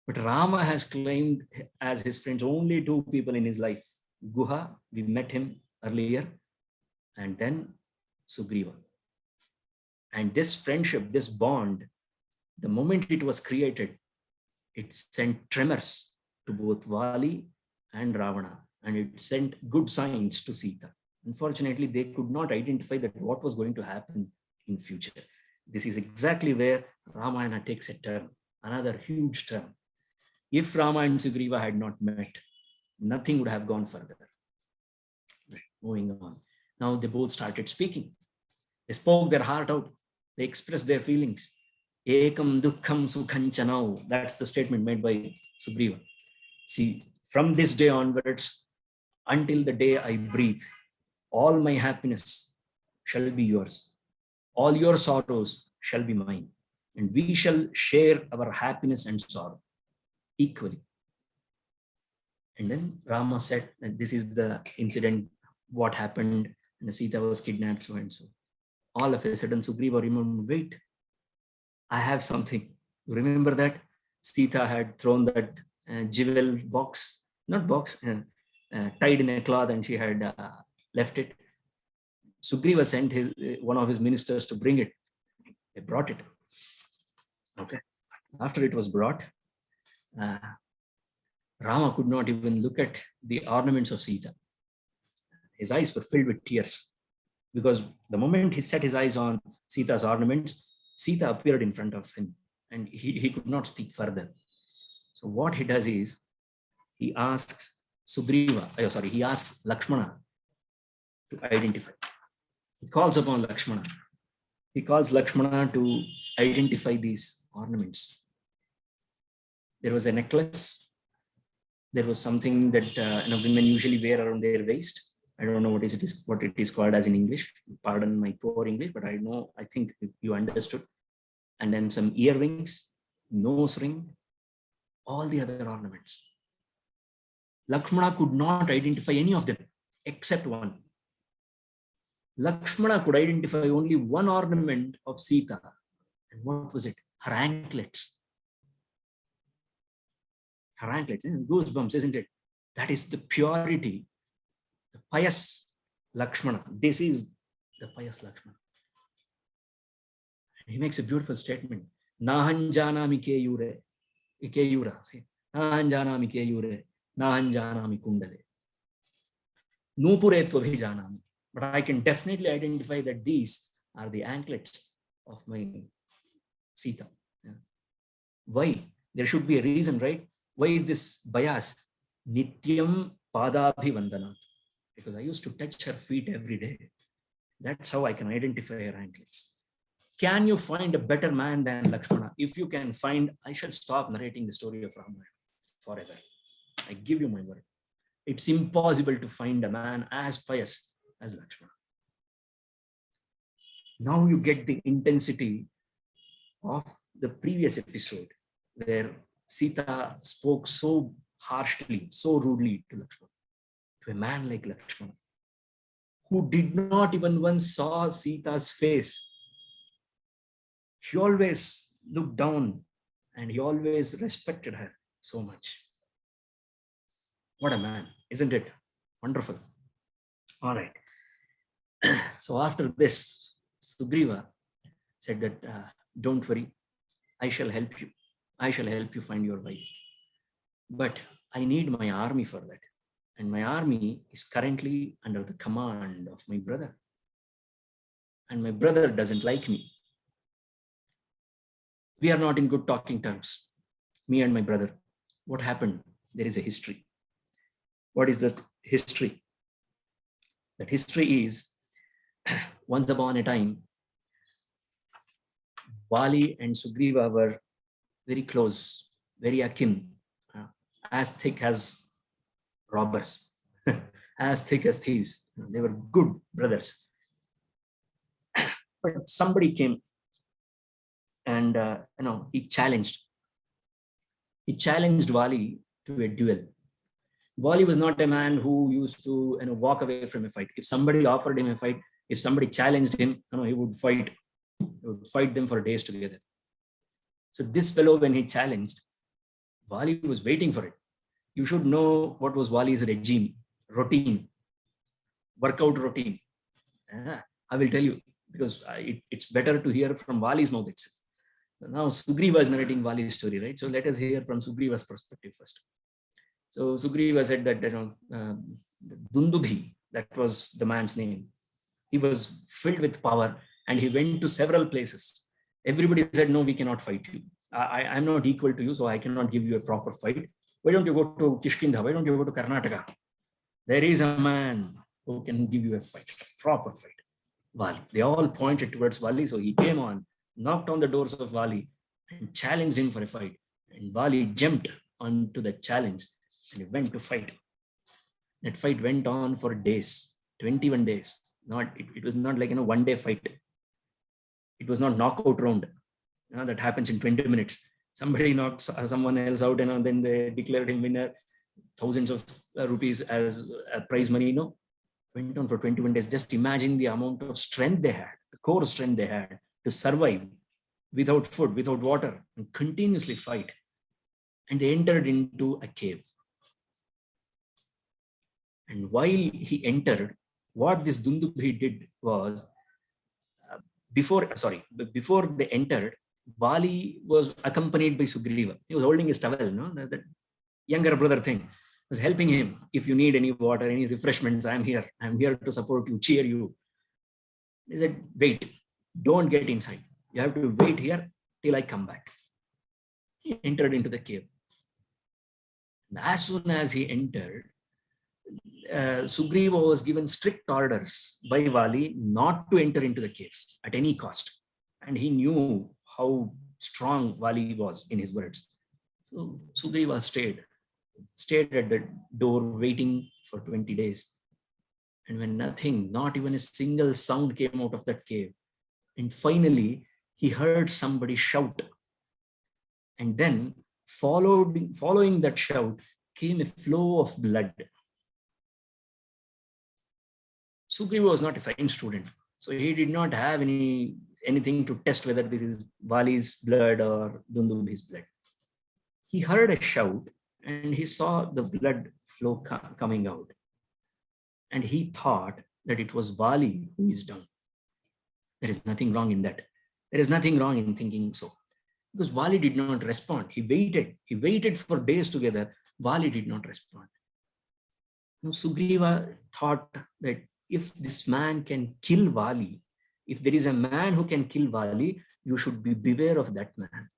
But Rama has claimed as his friends only two people in his life. Guha, we met him earlier, and then Sugriva. And this friendship, this bond, the moment it was created, it sent tremors to both Vālī and Ravana, and it sent good signs to Sita. Unfortunately, they could not identify that what was going to happen in future. This is exactly where Ramayana takes a turn, another huge turn. If Rama and Sugriva had not met, nothing would have gone further. Moving on. Now they both started speaking. They spoke their heart out. They expressed their feelings. Ekam dukkham sukhanchanau. That's the statement made by Sugriva. See, from this day onwards, until the day I breathe, all my happiness shall be yours. All your sorrows shall be mine. And we shall share our happiness and sorrow equally. And then Rama said that this is the incident, what happened, and Sita was kidnapped, so and so. All of a sudden, Sugriva remembered, wait, I have something. Remember that Sita had thrown that jewel box, not box, tied in a cloth, and she had left it. Sugriva sent one of his ministers to bring it. They brought it. Okay. After it was brought, Rama could not even look at the ornaments of Sita. His eyes were filled with tears, because the moment he set his eyes on Sita's ornaments, Sita appeared in front of him, and he could not speak further. So what he does is, he asks he asks Lakshmana to identify. He calls upon Lakshmana. He calls Lakshmana to identify these ornaments. There was a necklace. There was something that women usually wear around their waist. I don't know what it is called as in English. Pardon my poor English, but I think you understood. And then some earrings, nose ring, all the other ornaments. Lakshmana could not identify any of them except one. Lakshmana could identify only one ornament of Sita. And what was it? Her anklets. Her anklets. Goosebumps, isn't it? That is the purity, the pious Lakshmana. This is the pious Lakshmana. He makes a beautiful statement. Nahan janami keyure. Keyura. Nahan janami keyure. Nahan janami kundale. Nupure tvabhi janami. But I can definitely identify that these are the anklets of my Sita. Yeah. Why? There should be a reason, right? Why is this bias? Nityam padabhi vandanat. Because I used to touch her feet every day. That's how I can identify her anklets. Can you find a better man than Lakshmana? If you can find, I shall stop narrating the story of Ramayana forever. I give you my word. It's impossible to find a man as pious as Lakshmana. Now you get the intensity of the previous episode where Sita spoke so harshly, so rudely to Lakshmana, to a man like Lakshmana, who did not even once saw Sita's face. He always looked down and he always respected her so much. What a man, isn't it? Wonderful. All right. So after this, Sugriva said that, don't worry, I shall help you. I shall help you find your wife. But I need my army for that. And my army is currently under the command of my brother. And my brother doesn't like me. We are not in good talking terms, me and my brother. What happened? There is a history. What is that history? That history is, once upon a time, Vālī and Sugriva were very close, very akin, as thick as robbers, as thick as thieves. They were good brothers. But somebody came and he challenged Vālī to a duel. Vālī was not a man who used to walk away from a fight. If somebody offered him a fight, if somebody challenged him, he would fight. He would fight them for days together. So this fellow, when he challenged, Vālī was waiting for it. You should know what was Vālī's routine, workout routine. I will tell you, because it's better to hear from Vālī's mouth itself. So now Sugriva is narrating Vālī's story, right? So let us hear from Sugriva's perspective first. So Sugriva said that Dundubhi, that was the man's name. He was filled with power and he went to several places. Everybody said, no, we cannot fight you. I'm not equal to you, so I cannot give you a proper fight. Why don't you go to Kishkinda? Why don't you go to Karnataka? There is a man who can give you a fight, a proper fight. Vālī. They all pointed towards Vālī, so he came on, knocked on the doors of Vālī and challenged him for a fight. And Vālī jumped onto the challenge and he went to fight. That fight went on for days, 21 days. It was not like one day fight. It was not knockout round. That happens in 20 minutes. Somebody knocks someone else out and then they declared him winner, thousands of rupees as prize money. No, went on for 21 days. Just imagine the amount of strength they had, the core strength they had to survive without food, without water, and continuously fight. And they entered into a cave. And while he entered, what this Dundubhi did was, before they entered, Vālī was accompanied by Sugriva. He was holding his towel, that younger brother thing, was helping him. If you need any water, any refreshments, I'm here. I'm here to support you, cheer you. He said, wait, don't get inside. You have to wait here till I come back. He entered into the cave. And as soon as he entered, Sugriva was given strict orders by Vālī not to enter into the caves at any cost. And he knew how strong Vālī was in his words. So Sugriva stayed at the door waiting for 20 days. And when nothing, not even a single sound came out of that cave. And finally, he heard somebody shout. And then following that shout came a flow of blood. Sugriva was not a science student, so he did not have anything to test whether this is Vālī's blood or Dundubhi's blood. He heard a shout and he saw the blood flow coming out. And he thought that it was Vālī who is down. There is nothing wrong in that. There is nothing wrong in thinking so. Because Vālī did not respond. He waited for days together. Vālī did not respond. Now Sugriva thought that if this man can kill Vālī, if there is a man who can kill Vālī, you should beware of that man.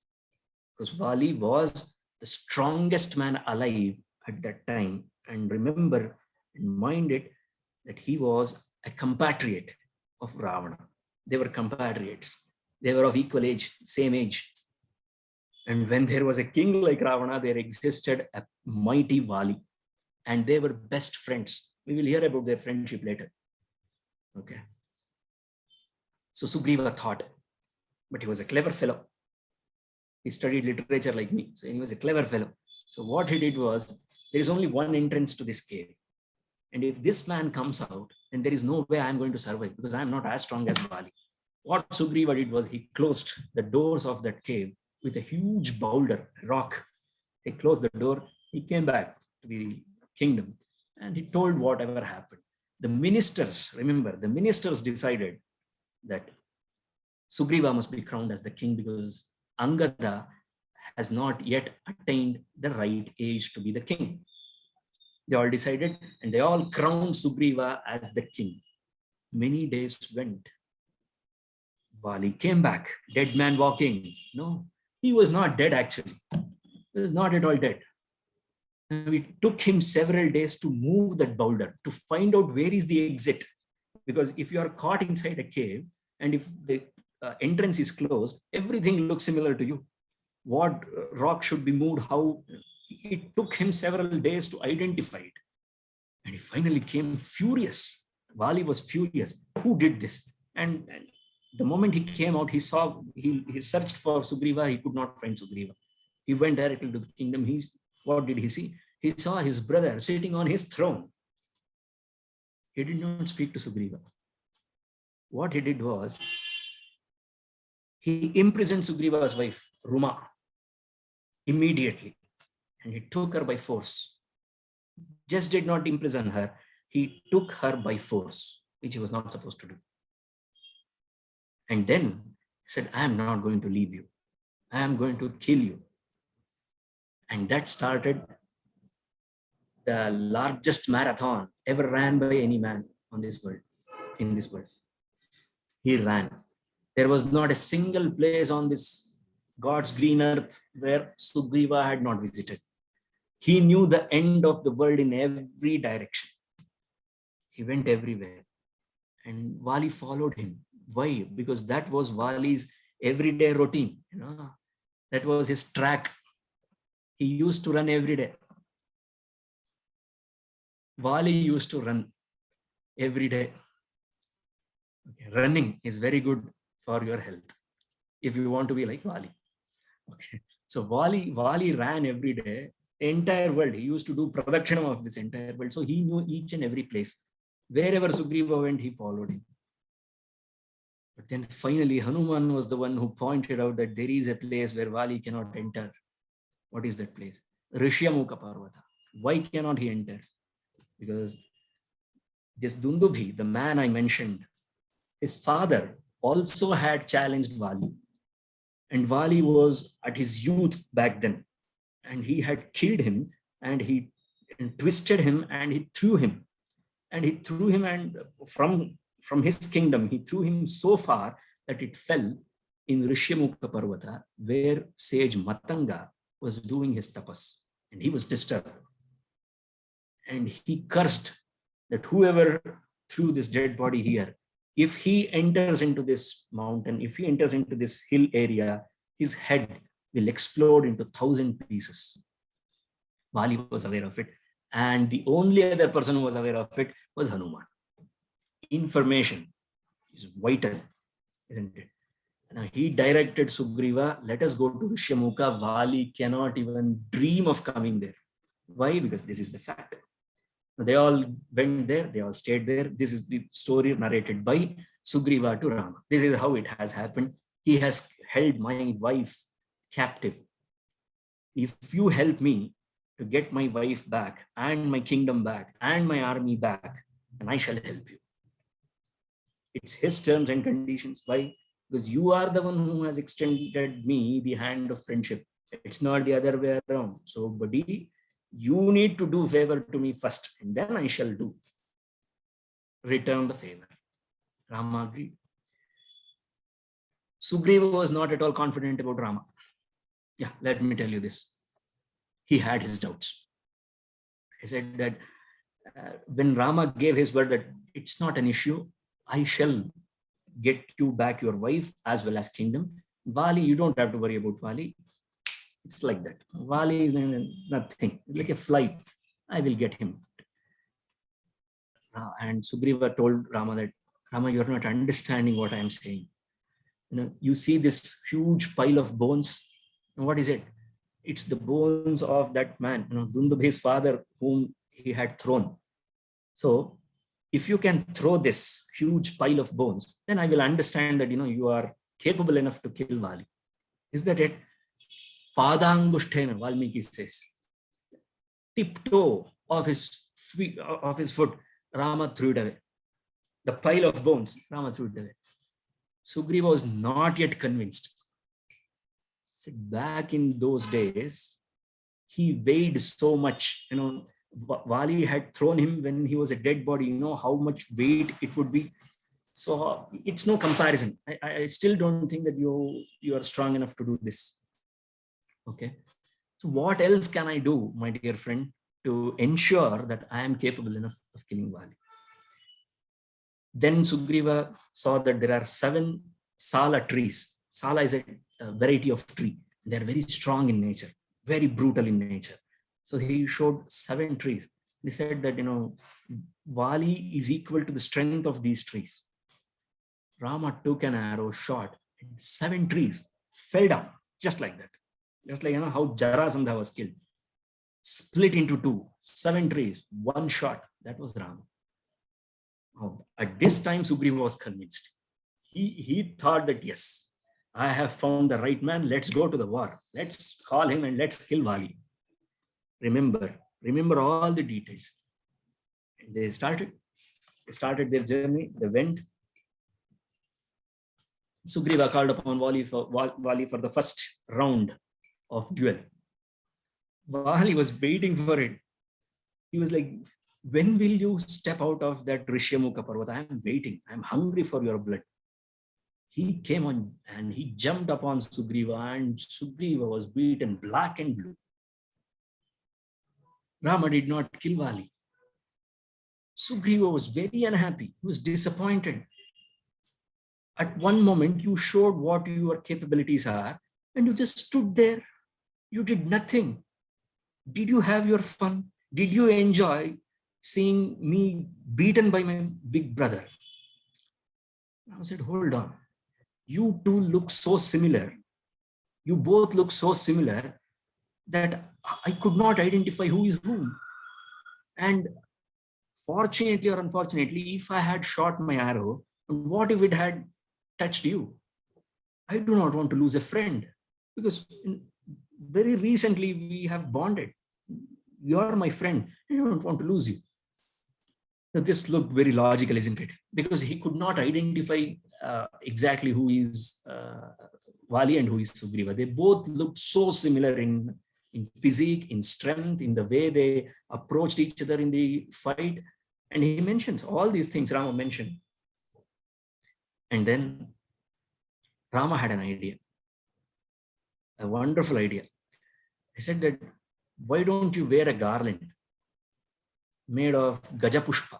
Because Vālī was the strongest man alive at that time. And remember and mind it that he was a compatriot of Ravana. They were compatriots. They were of equal age, same age. And when there was a king like Ravana, there existed a mighty Vālī. And they were best friends. We will hear about their friendship later. Okay. So Sugriva thought, but he was a clever fellow. He studied literature like me. So he was a clever fellow. So what he did was, there is only one entrance to this cave. And if this man comes out, then there is no way I'm going to survive because I'm not as strong as Vālī. What Sugriva did was he closed the doors of that cave with a huge boulder, rock. He closed the door. He came back to the kingdom and he told whatever happened. The ministers, remember, the ministers decided that Sugriva must be crowned as the king because Angada has not yet attained the right age to be the king. They all decided and they all crowned Sugriva as the king. Many days went. Vālī came back, dead man walking. No, he was not dead actually. He was not at all dead. And it took him several days to move that boulder, to find out where is the exit. Because if you are caught inside a cave and if the entrance is closed, everything looks similar to you. What rock should be moved, how. It took him several days to identify it. And he finally came furious. Vālī was furious. Who did this? And the moment he came out, he saw, he searched for Sugriva. He could not find Sugriva. He went directly to the kingdom. What did he see? He saw his brother sitting on his throne. He did not speak to Sugriva. What he did was, he imprisoned Sugriva's wife, Ruma, immediately. And he took her by force. Just did not imprison her. He took her by force, which he was not supposed to do. And then he said, I am not going to leave you. I am going to kill you. And that started the largest marathon ever ran by any man on this world, in this world. He ran. There was not a single place on this God's green earth where Sugriva had not visited. He knew the end of the world in every direction. He went everywhere. And Vālī followed him. Why? Because that was Vālī's everyday routine. That was his track. He used to run every day. Vālī used to run every day. Okay. Running is very good for your health if you want to be like Vālī. Okay. So Vālī ran every day, entire world. He used to do production of this entire world. So he knew each and every place. Wherever Sugriva went, he followed him. But then finally, Hanuman was the one who pointed out that there is a place where Vālī cannot enter. What is that place? Viśvāmitra Parvata. Why cannot he enter? Because this Dundubhi, the man I mentioned, his father also had challenged Vālī. And Vālī was at his youth back then. And he had killed him and he twisted him and he threw him. And he threw him, and from his kingdom, he threw him so far that it fell in Viśvāmitra Parvata, where sage Matanga was doing his tapas. And he was disturbed. And he cursed that whoever threw this dead body here, if he enters into this mountain, if he enters into this hill area, his head will explode into 1,000 pieces. Vālī was aware of it. And the only other person who was aware of it was Hanuman. Information is vital, isn't it? Now he directed Sugriva, let us go to Viśvāmitra. Vālī cannot even dream of coming there. Why? Because this is the fact. They all went there, they all stayed there. This is the story narrated by Sugriva to Rama. This is how it has happened. He has held my wife captive. If you help me to get my wife back and my kingdom back and my army back, and I shall help you. It's his terms and conditions. Why? Because you are the one who has extended me the hand of friendship. It's not the other way around. So, buddy, you need to do favor to me first, and then I shall do. Return the favor. Rama agreed. Sugriva was not at all confident about Rama. Yeah, let me tell you this. He had his doubts. He said that when Rama gave his word that it's not an issue, I shall get you back your wife as well as kingdom. Vālī, you don't have to worry about Vālī. It's like that. Vālī is nothing, like a fly. I will get him. And Sugriva told Rama that, Rama, you're not understanding what I am saying. You see this huge pile of bones. What is it? It's the bones of that man, Dundubhi's father, whom he had thrown. So if you can throw this huge pile of bones, then I will understand that, you are capable enough to kill Vālī. Is that it? Padangushtena, Valmiki says. Tiptoe of his foot, Rama threw it away. The pile of bones, Rama threw it away. Sugriva was not yet convinced. Back in those days, he weighed so much. Vālī had thrown him when he was a dead body. You know how much weight it would be. So it's no comparison. I still don't think that you are strong enough to do this. Okay. So what else can I do, my dear friend, to ensure that I am capable enough of killing Vālī? Then Sugriva saw that there are 7 Sala trees. Sala is a variety of tree. They're very strong in nature, very brutal in nature. So he showed 7 trees. He said that, Vālī is equal to the strength of these trees. Rama took an arrow, shot, and 7 trees fell down, just like that. Just like, how Jarasandha was killed. Split into 2, 7 trees, 1 shot. That was Rama. At this time, Sugriva was convinced. He thought that, yes, I have found the right man. Let's go to the war. Let's call him and let's kill Vālī. Remember all the details. And they started their journey. They went. Sugriva called upon Vālī for the first round of duel. Vālī was waiting for it. He was like, when will you step out of that Rishyamukha Parvata? I am waiting. I am hungry for your blood. He came on and he jumped upon Sugriva, and Sugriva was beaten black and blue. Rama did not kill Vālī. Sugriva was very unhappy. He was disappointed. At one moment, you showed what your capabilities are, and you just stood there. You did nothing. Did you have your fun? Did you enjoy seeing me beaten by my big brother? I said, hold on. You two look so similar. You both look so similar that I could not identify who is whom. And fortunately or unfortunately, if I had shot my arrow, what if it had touched you? I do not want to lose a friend, because very recently we have bonded. You are my friend. I don't want to lose you. Now, this looked very logical, isn't it? Because he could not identify exactly who is Vālī and who is Sugriva. They both looked so similar in physique, in strength, in the way they approached each other in the fight. And he mentions all these things Rama mentioned. And then Rama had an idea, a wonderful idea. He said that, why don't you wear a garland made of Gajapushpa,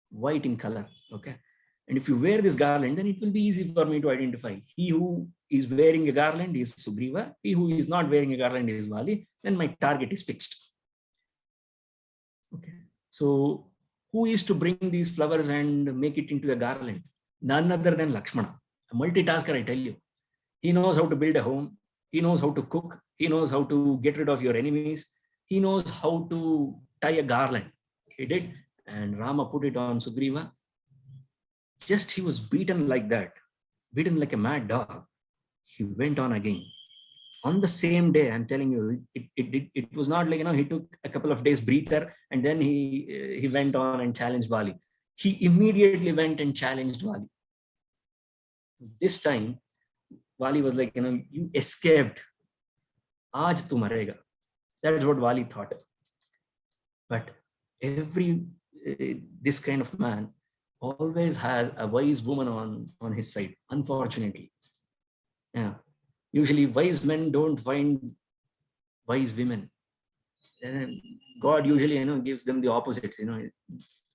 white in color, okay? And if you wear this garland, then it will be easy for me to identify. He who is wearing a garland is Sugriva. He who is not wearing a garland is Vālī. Then my target is fixed. Okay. So who is to bring these flowers and make it into a garland? None other than Lakshmana, a multitasker, I tell you. He knows how to build a home. He knows how to cook. He knows how to get rid of your enemies. He knows how to tie a garland. He did. And Rama put it on Sugriva. Just he was beaten like that, beaten like a mad dog. He went on again. On the same day, I'm telling you, it was not like, he took a couple of days breather and then he went on and challenged Vālī. He immediately went and challenged Vālī. This time, Vālī was like, you escaped. Aaj tu marega. That's what Vālī thought. But this kind of man always has a wise woman on his side, unfortunately. Yeah. Usually wise men don't find wise women. And God usually, gives them the opposites,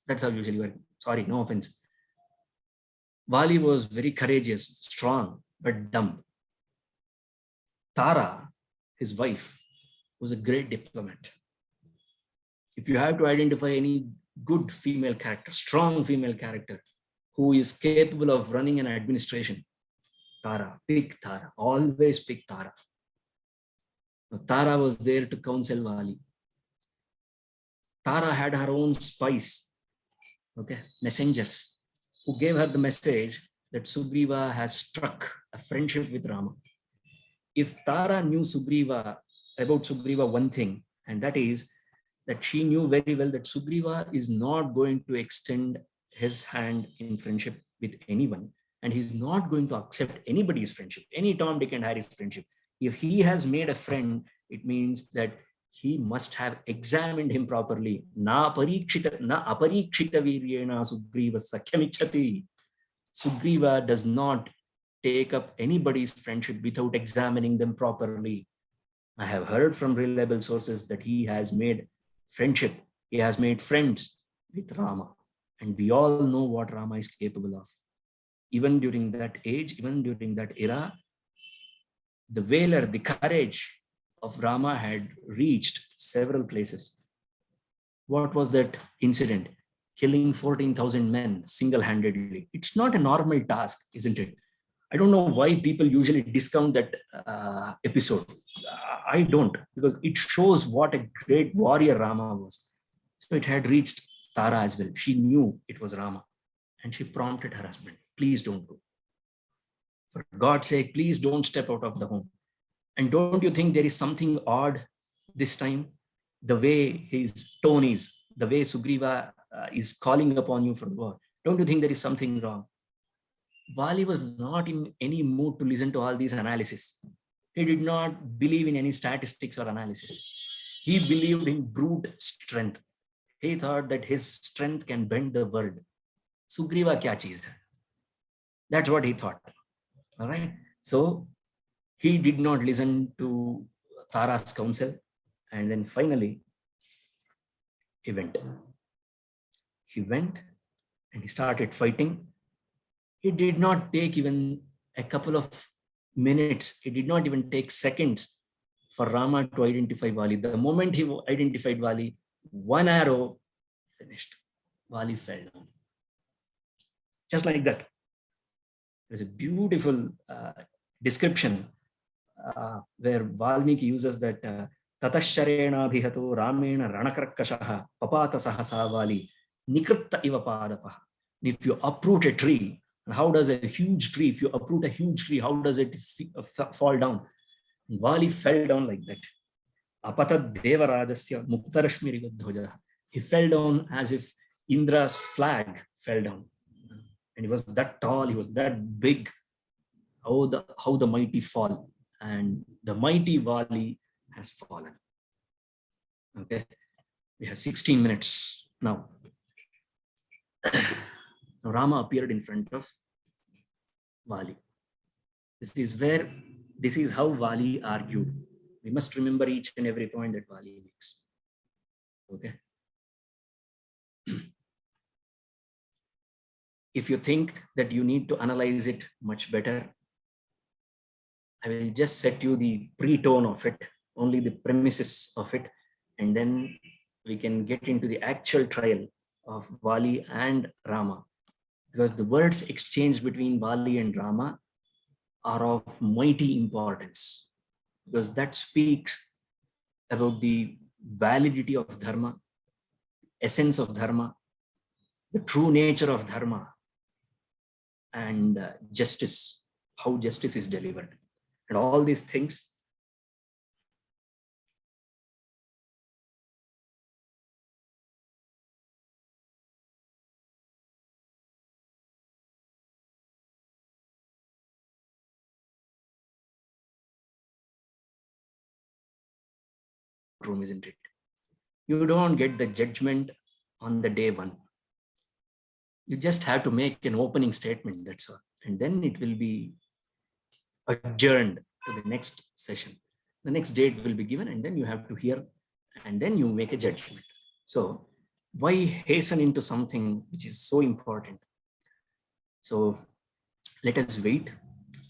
That's how usually works. Sorry, no offense. Vālī was very courageous, strong, but dumb. Tara, his wife, was a great diplomat. If you have to identify any good female character, strong female character, who is capable of running an administration, Tara, pick Tara, always pick Tara. Now, Tara was there to counsel Vālī. Tara had her own spies, messengers, who gave her the message that Sugriva has struck a friendship with Rama. If Tara knew about Sugriva one thing, and that is that she knew very well that Sugriva is not going to extend his hand in friendship with anyone, and he's not going to accept anybody's friendship, any Tom, Dick, and Harry's friendship. If he has made a friend, it means that he must have examined him properly. Na aparikshita viryena Sugriva sakhyamichati. Sugriva does not take up anybody's friendship without examining them properly. I have heard from reliable sources that he has made friendship, he has made friends with Rama. And we all know what Rama is capable of. Even during that age, even during that era, the valor, the courage of Rama had reached several places. What was that incident? Killing 14,000 men single-handedly. It's not a normal task, isn't it? I don't know why people usually discount that episode. I don't, because it shows what a great warrior Rama was. So it had reached Tara as well. She knew it was Rama, and she prompted her husband, please don't go. For God's sake, please don't step out of the home. And don't you think there is something odd this time? The way his tone is, the way Sugriva is calling upon you for the war. Don't you think there is something wrong? Vālī was not in any mood to listen to all these analysis. He did not believe in any statistics or analysis. He believed in brute strength. He thought that his strength can bend the world. Sugriva kya cheez hai? That's what he thought. All right. So he did not listen to Tara's counsel. And then finally, he went. He went and he started fighting. It did not take even a couple of minutes. It did not even take seconds for Rama to identify Vālī. The moment he identified Vālī, one arrow finished. Vālī fell down. Just like that. There's a beautiful description where Valmiki uses that Tatasharena bhihato Ramena ranakarkashaha papata sahasa Vālī nikripta iva padapaha. If you uproot a tree, how does a huge tree, if you uproot a huge tree, how does it fall down? Vālī fell down like that. Apatad devarajasya muktarashmiri dhvaja. He fell down as if Indra's flag fell down. And he was that tall, he was that big. How the mighty fall. And the mighty Vālī has fallen. Okay. We have 16 minutes now. Now Rama appeared in front of Vālī. This is how Vālī argued. We must remember each and every point that Vālī makes. Okay. If you think that you need to analyze it much better, I will just set you the pre-tone of it, only the premises of it, and then we can get into the actual trial of Vālī and Rama. Because the words exchanged between Vālī and Rama are of mighty importance. Because that speaks about the validity of dharma, essence of dharma, the true nature of dharma, and justice, how justice is delivered. And all these things room, isn't it? You don't get the judgment on the day one. You just have to make an opening statement, that's all. And then it will be adjourned to the next session. The next date will be given, and then you have to hear, and then you make a judgment. So why hasten into something which is so important? So let us wait.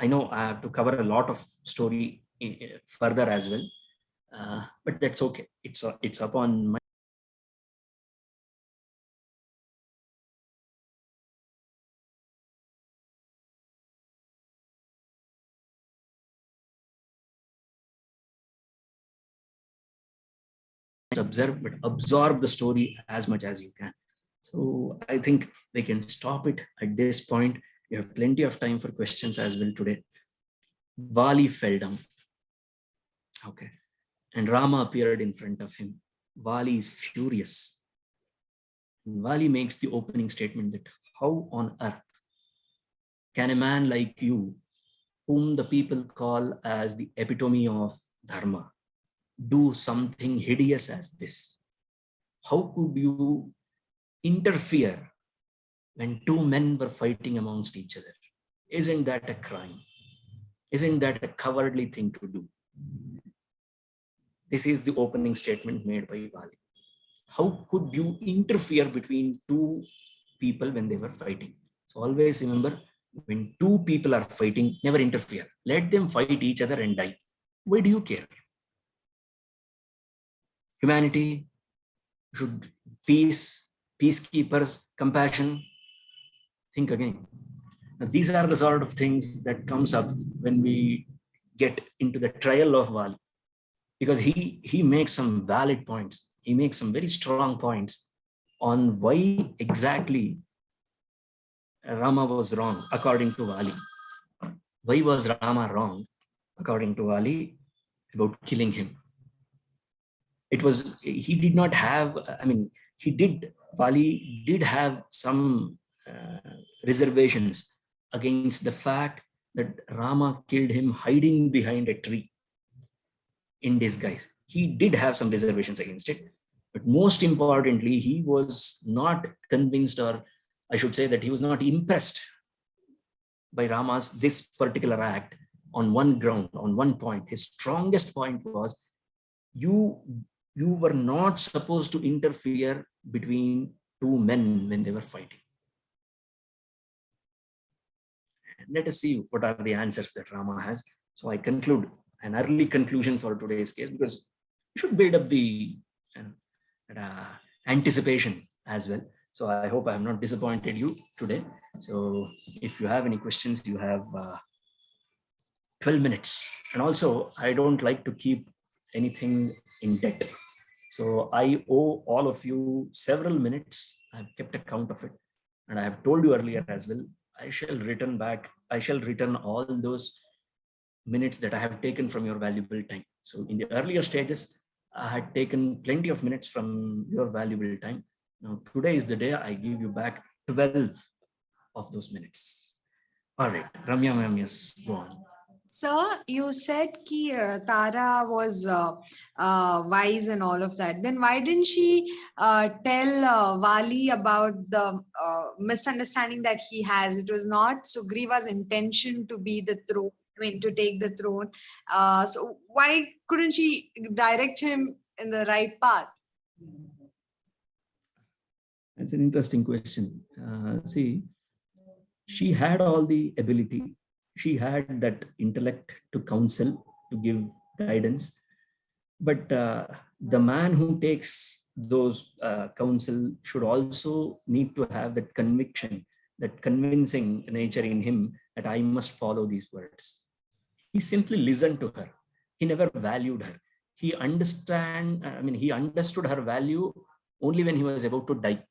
I know I have to cover a lot of story further as well, but that's okay. It's upon my observe, but absorb the story as much as you can. So I think we can stop it at this point. You have plenty of time for questions as well today. Vālī fell down. Okay. And Rama appeared in front of him. Vālī is furious. And Vālī makes the opening statement that how on earth can a man like you whom the people call as the epitome of dharma, do something hideous as this? How could you interfere when two men were fighting amongst each other? Isn't that a crime? Isn't that a cowardly thing to do? This is the opening statement made by Vālī. How could you interfere between two people when they were fighting? So always remember, when two people are fighting, never interfere. Let them fight each other and die. Why do you care? Humanity should peace, peacekeepers, compassion. Think again. Now, these are the sort of things that comes up when we get into the trial of Vālī, because he makes some valid points. He makes some very strong points on why exactly Rama was wrong according to Vālī. Why was Rama wrong according to Vālī about killing him? It was, he did not have, I mean, Vālī did have some reservations against the fact that Rama killed him hiding behind a tree in disguise. He did have some reservations against it, but most importantly, he was not convinced, or I should say that he was not impressed by Rama's this particular act on one ground, on one point. His strongest point was, you were not supposed to interfere between two men when they were fighting. Let us see what are the answers that Rama has. So I conclude an early conclusion for today's case, because we should build up the anticipation as well. So I hope I have not disappointed you today. So if you have any questions, you have 12 minutes. And also, I don't like to keep anything in debt. So I owe all of you several minutes. I've kept a count of it. And I have told you earlier as well, I shall return back. I shall return all those minutes that I have taken from your valuable time. So in the earlier stages, I had taken plenty of minutes from your valuable time. Now today is the day I give you back 12 of those minutes. All right, Ramya ma'am, yes, go on. Sir, you said ki Tara was wise and all of that. Then why didn't she tell Vālī about the misunderstanding that he has? It was not Sugriva's intention to be the throne. I mean, to take the throne. So why couldn't she direct him in the right path? That's an interesting question. See, she had all the ability. She had that intellect to counsel, to give guidance. But the man who takes those counsel should also need to have that conviction, that convincing nature in him that I must follow these words. He simply listened to her. He never valued her. He understood her value only when he was about to die.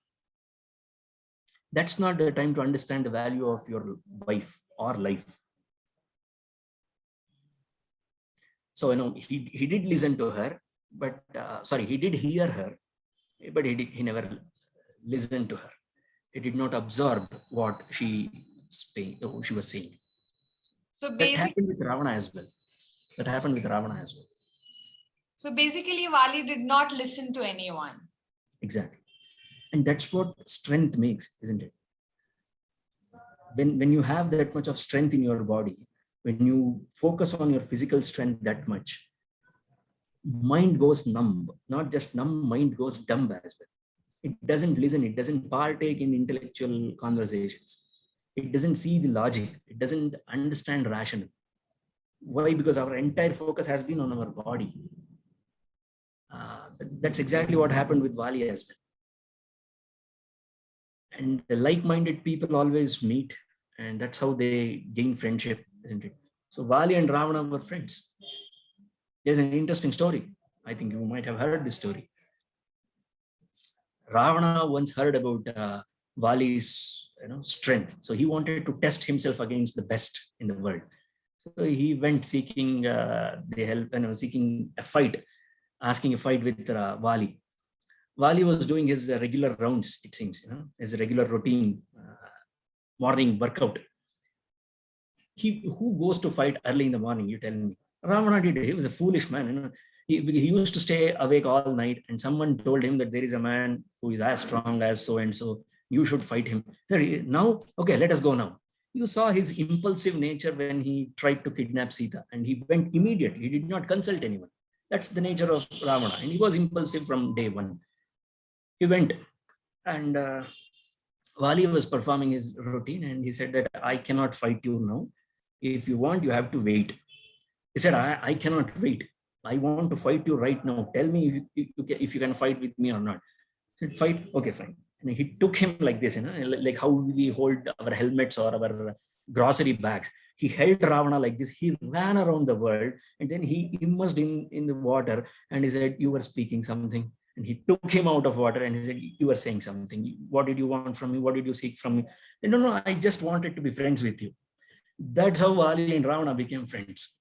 That's not the time to understand the value of your wife or life. So, he did listen to her, but he did hear her, but he never listened to her. He did not absorb what she was saying. So that happened with Ravana as well. So basically, Vālī did not listen to anyone. Exactly. And that's what strength makes, isn't it? When you have that much of strength in your body, when you focus on your physical strength that much, mind goes numb. Not just numb, mind goes dumb as well. It doesn't listen. It doesn't partake in intellectual conversations. It doesn't see the logic. It doesn't understand rationale. Why? Because our entire focus has been on our body. That's exactly what happened with Vālī as well. And the like-minded people always meet, and that's how they gain friendship, isn't it? So Vālī and Ravana were friends. There's an interesting story. I think you might have heard this story. Ravana once heard about Vālī's strength. So he wanted to test himself against the best in the world. So he went seeking the help, seeking a fight, asking a fight with Vālī. Vālī was doing his regular rounds, it seems, his regular routine morning workout. Who goes to fight early in the morning? You tell me. Ravana did. He was a foolish man. He used to stay awake all night, and someone told him that there is a man who is as strong as so and so. You should fight him. Now, okay, let us go now. You saw his impulsive nature when he tried to kidnap Sita, and he went immediately. He did not consult anyone. That's the nature of Ravana, and he was impulsive from day one. He went, and Vālī was performing his routine, and he said that I cannot fight you now. If you want, you have to wait. He said, I cannot wait. I want to fight you right now. Tell me if you can fight with me or not. He said, fight? Okay, fine. And he took him like this, like how we hold our helmets or our grocery bags. He held Ravana like this. He ran around the world, and then he immersed in the water, and he said, you were speaking something. And he took him out of water and he said, you were saying something. What did you want from me? What did you seek from me? Said, no, I just wanted to be friends with you. That's how Vālī and Ravana became friends.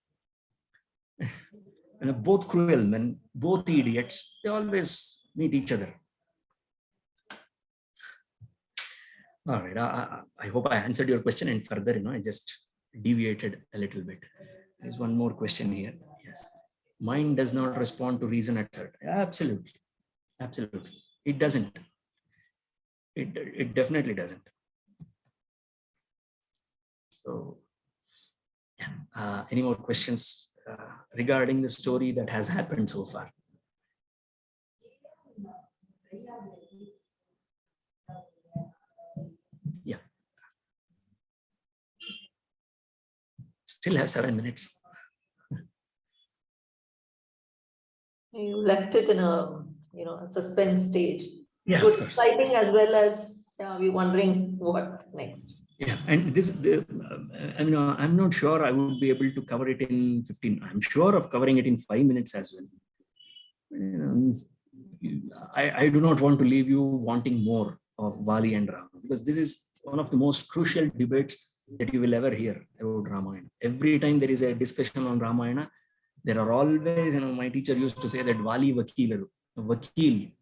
And both cruel men, both idiots, they always meet each other. All right, I hope I answered your question, and further, I just deviated a little bit. There's one more question here. Yes. Mind does not respond to reason at third. Absolutely. Absolutely. It doesn't. It definitely doesn't. So, yeah. Any more questions regarding the story that has happened so far? Yeah. Still have 7 minutes. You left it in a a suspense stage. Yeah, Good, of course. exciting as well as we're wondering what next. Yeah, and I'm not sure I would be able to cover it in 15. I'm sure of covering it in 5 minutes as well. I do not want to leave you wanting more of Vālī and Rama, because this is one of the most crucial debates that you will ever hear about Ramayana. Every time there is a discussion on Ramayana, there are always, my teacher used to say that Vālī Vakilaru. Vakil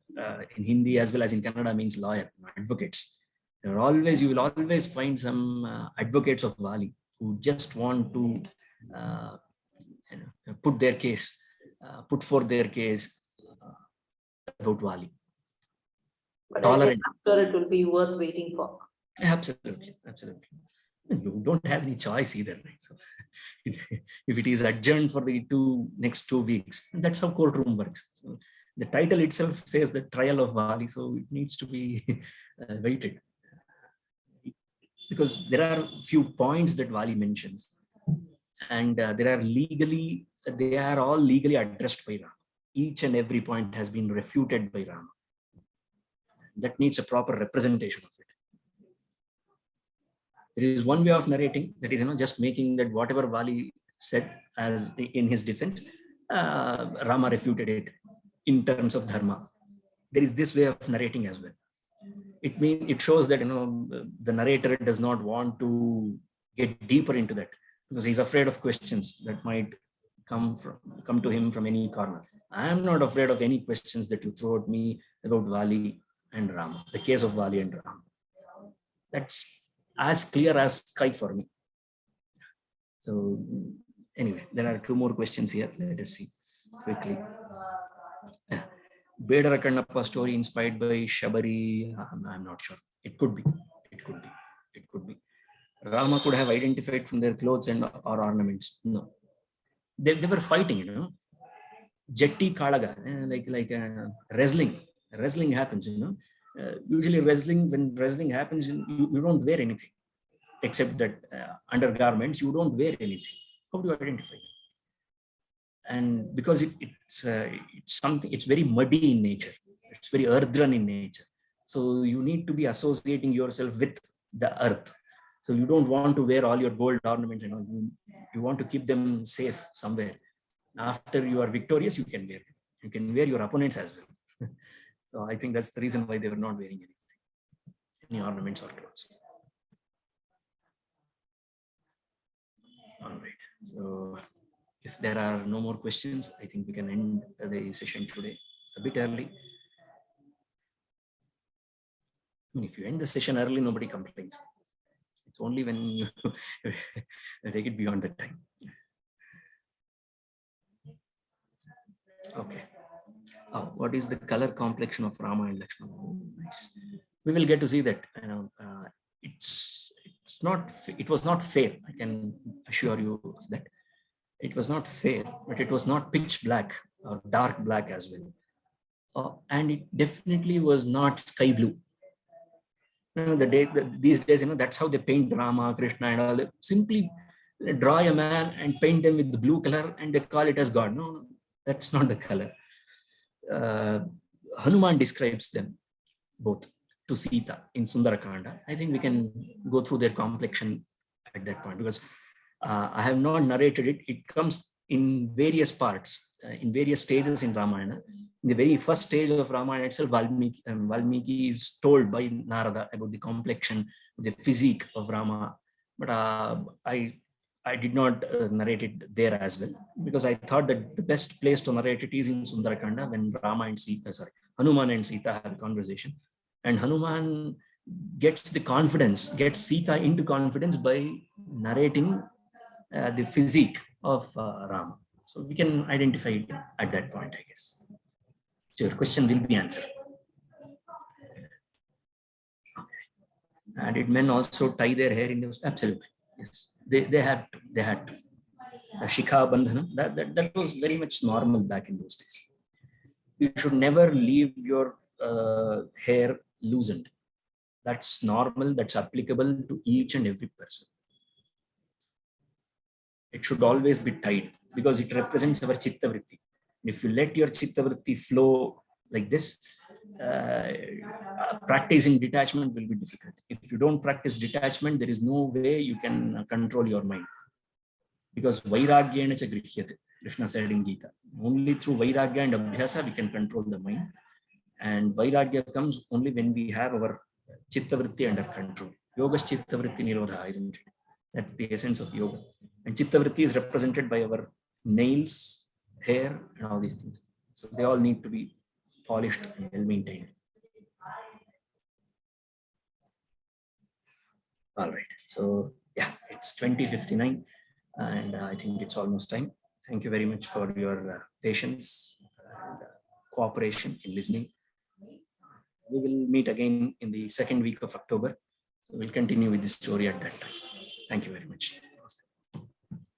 in Hindi as well as in Kannada means lawyer, advocates. You will always find some advocates of Vālī who just want to put forth their case about Vālī. But I'm sure it will be worth waiting for. Absolutely. You don't have any choice either, right? So if it is adjourned for the next 2 weeks, that's how courtroom works. So the title itself says the trial of Vālī, so it needs to be waited. Because there are few points that Vālī mentions, and they are all legally addressed by Rama. Each and every point has been refuted by Rama. That needs a proper representation of it. There is one way of narrating, that is, just making that whatever Vālī said as in his defense, Rama refuted it in terms of dharma. There is this way of narrating as well. It shows that the narrator does not want to get deeper into that, because he's afraid of questions that might come to him from any corner. I am not afraid of any questions that you throw at me about Vālī and Rama, the case of Vālī and Rama. That's as clear as sky for me. So anyway, there are 2 more questions here. Let us see quickly. Bedara Kannappa story inspired by Shabari. I'm not sure. It could be. Rama could have identified from their clothes or ornaments. No. They were fighting, Jetti Kalaga, like wrestling. Wrestling happens, usually when wrestling happens, you don't wear anything except that undergarments. You don't wear anything. How do you identify? And because it's something, it's very muddy in nature. It's very earthen in nature. So you need to be associating yourself with the earth. So you don't want to wear all your gold ornaments. You want to keep them safe somewhere. After you are victorious, you can wear them. You can wear your opponents as well. So I think that's the reason why they were not wearing any ornaments or clothes. All right. So if there are no more questions, I think we can end the session today a bit early. If you end the session early, nobody complains. It's It's only when you take it beyond that time. Okay. Oh, what is the color complexion of Rama and Lakshmana? Oh, nice. We will get to see that. It was not fair. I can assure you that it was not fair, but it was not pitch black or dark black as well. And it definitely was not sky blue. These days, that's how they paint Rama, Krishna, and all. They simply draw a man and paint them with the blue color, and they call it as God. No, that's not the color. Hanuman describes them both to Sita in Sundarakanda. I think we can go through their complexion at that point, because I have not narrated it. It comes in various parts, in various stages in Ramayana. In the very first stage of Ramayana itself, Valmiki is told by Narada about the complexion, the physique of Rama. But I did not narrate it there as well, because I thought that the best place to narrate it is in Sundarakanda, when Hanuman and Sita have a conversation. And Hanuman gets Sita into confidence by narrating the physique of Rama. So we can identify it at that point, I guess. So your question will be answered. And did men also tie their hair in those? Absolutely. Yes, they had to. The Shikha Bandhanam, that was very much normal back in those days. You should never leave your hair loosened. That's normal, that's applicable to each and every person. It should always be tied, because it represents our Chitta Vritti. If you let your Chitta Vritti flow like this, practicing detachment will be difficult. If you don't practice detachment, there is no way you can control your mind. Because Vairagyena cha Grihyate, Krishna said in Gita. Only through Vairagya and Abhyasa we can control the mind. And Vairagya comes only when we have our Chitta Vritti under control. Yoga's Chitta Vritti Nirodha, isn't it? That's the essence of yoga. And Chitta Vritti is represented by our nails, hair, and all these things. So they all need to be polished and well maintained. All right. So yeah, it's 20:59, and I think it's almost time. Thank you very much for your patience and cooperation in listening. We will meet again in the second week of October. So we'll continue with the story at that time. Thank you very much.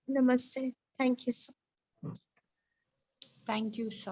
Namaste. Thank you, sir. Thank you, sir.